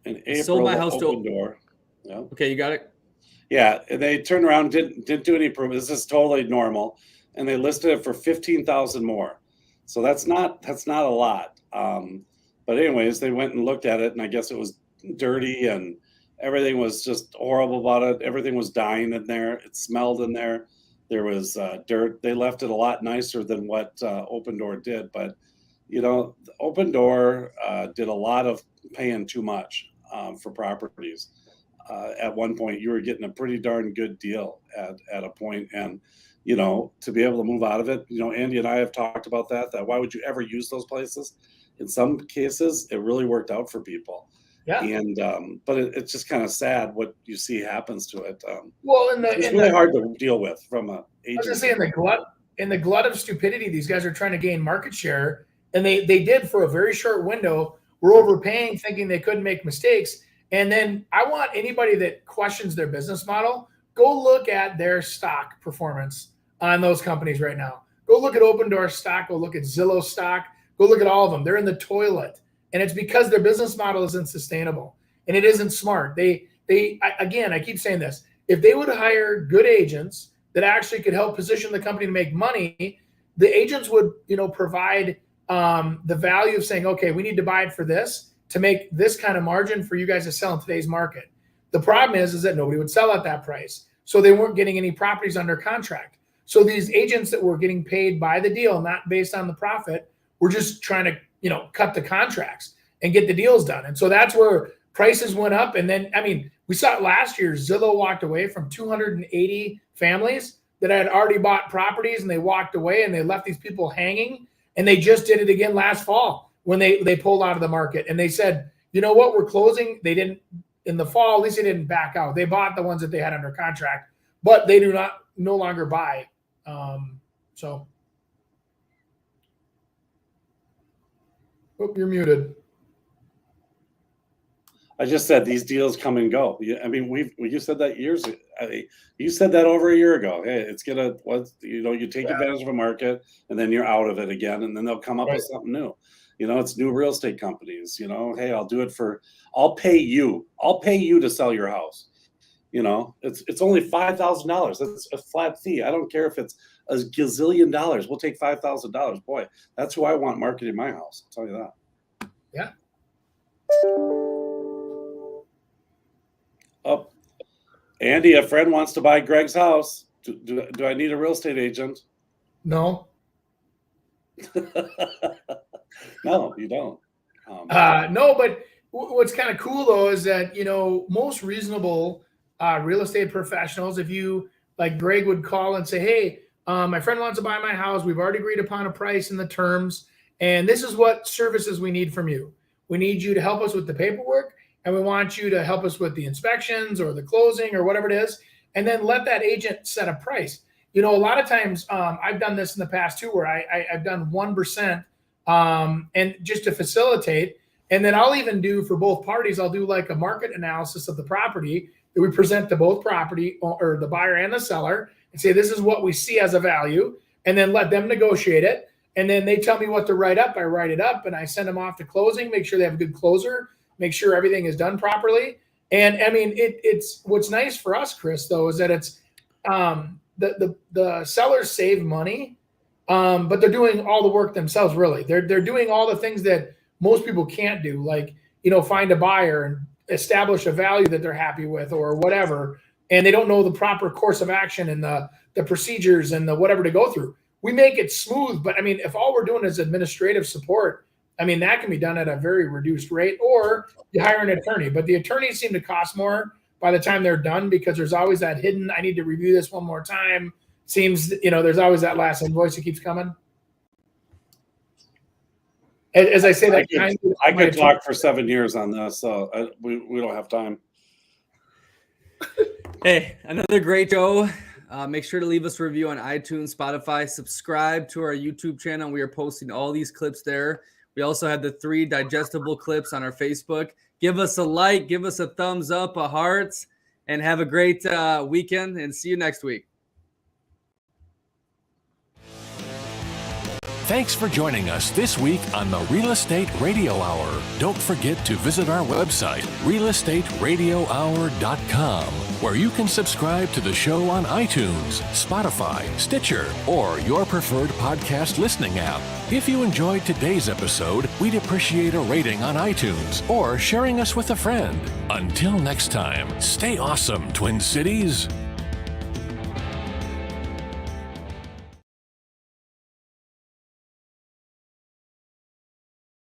April. Sold my house to Opendoor. Yeah. Okay, you got it. Yeah, and they turned around, didn't do any improvements. This is totally normal, and they listed it for 15,000 more. So that's not a lot. But anyways, they went and looked at it, and I guess it was dirty and everything was just horrible about it. Everything was dying in there. It smelled in there. There was dirt. They left it a lot nicer than what Opendoor did. But, Opendoor did a lot of paying too much for properties. At one point, you were getting a pretty darn good deal at a point. And, to be able to move out of it, Andy and I have talked about that why would you ever use those places? In some cases, it really worked out for people. Yeah. And but it's just kind of sad what you see happens to it. It's really hard to deal with from a agent. I was just saying in the glut of stupidity, these guys are trying to gain market share, and they did for a very short window. We're overpaying, thinking they couldn't make mistakes. And then I want anybody that questions their business model, go look at their stock performance on those companies right now. Go look at Opendoor stock. Go look at Zillow stock. Go look at all of them. They're in the toilet. And it's because their business model isn't sustainable and it isn't smart. Again, I keep saying this. If they would hire good agents that actually could help position the company to make money, the agents would, provide the value of saying, okay, we need to buy it for this to make this kind of margin for you guys to sell in today's market. The problem is that nobody would sell at that price. So they weren't getting any properties under contract. So these agents that were getting paid by the deal, not based on the profit, were just trying to cut the contracts and get the deals done. And so that's where prices went up. And then, we saw it last year. Zillow walked away from 280 families that had already bought properties, and they walked away and they left these people hanging. And they just did it again last fall when they pulled out of the market. And they said, you know what, we're closing. They didn't, in the fall, at least they didn't back out. They bought the ones that they had under contract, but they no longer buy. Oh, you're muted. I just said these deals come and go. You said that years ago. You said that over a year ago. Hey, you take advantage of a market and then you're out of it again, and then they'll come up with something new. It's new real estate companies. Hey, I'll pay you to sell your house. It's only $5,000. That's a flat fee. I don't care if it's a gazillion dollars. We'll take $5,000. Boy, that's who I want marketing my house. I'll tell you that. Yeah. Oh, Andy, a friend wants to buy Greg's house. Do I need a real estate agent? No. No, you don't. No, but what's kind of cool though is that most reasonable real estate professionals, if you like Greg would call and say, hey, my friend wants to buy my house. We've already agreed upon a price and the terms, and this is what services we need from you. We need you to help us with the paperwork, and we want you to help us with the inspections or the closing or whatever it is, and then let that agent set a price. A lot of times I've done this in the past too, where I've done 1% and just to facilitate. And then I'll even do for both parties, I'll do like a market analysis of the property that we present to both property or the buyer and the seller and say, this is what we see as a value, and then let them negotiate it. And then they tell me what to write up. I write it up and I send them off to closing, make sure they have a good closer, make sure everything is done properly. And it's what's nice for us, Chris, though, is that it's the sellers save money, but they're doing all the work themselves. Really, they're doing all the things that most people can't do, like find a buyer and establish a value that they're happy with or whatever, and they don't know the proper course of action and the procedures and the whatever to go through. We make it smooth, but if all we're doing is administrative support, that can be done at a very reduced rate, or you hire an attorney. But the attorneys seem to cost more by the time they're done, because there's always that hidden, I need to review this one more time. Seems, there's always that last invoice that keeps coming. As I say that, I could talk for 7 years on this, so we don't have time. Hey, another great show. Make sure to leave us a review on iTunes, Spotify. Subscribe to our YouTube channel. We are posting all these clips there. We also have the 3 digestible clips on our Facebook. Give us a like, give us a thumbs up, a heart, and have a great weekend, and see you next week. Thanks for joining us this week on the Real Estate Radio Hour. Don't forget to visit our website, realestateradiohour.com, where you can subscribe to the show on iTunes, Spotify, Stitcher, or your preferred podcast listening app. If you enjoyed today's episode, we'd appreciate a rating on iTunes or sharing us with a friend. Until next time, stay awesome, Twin Cities.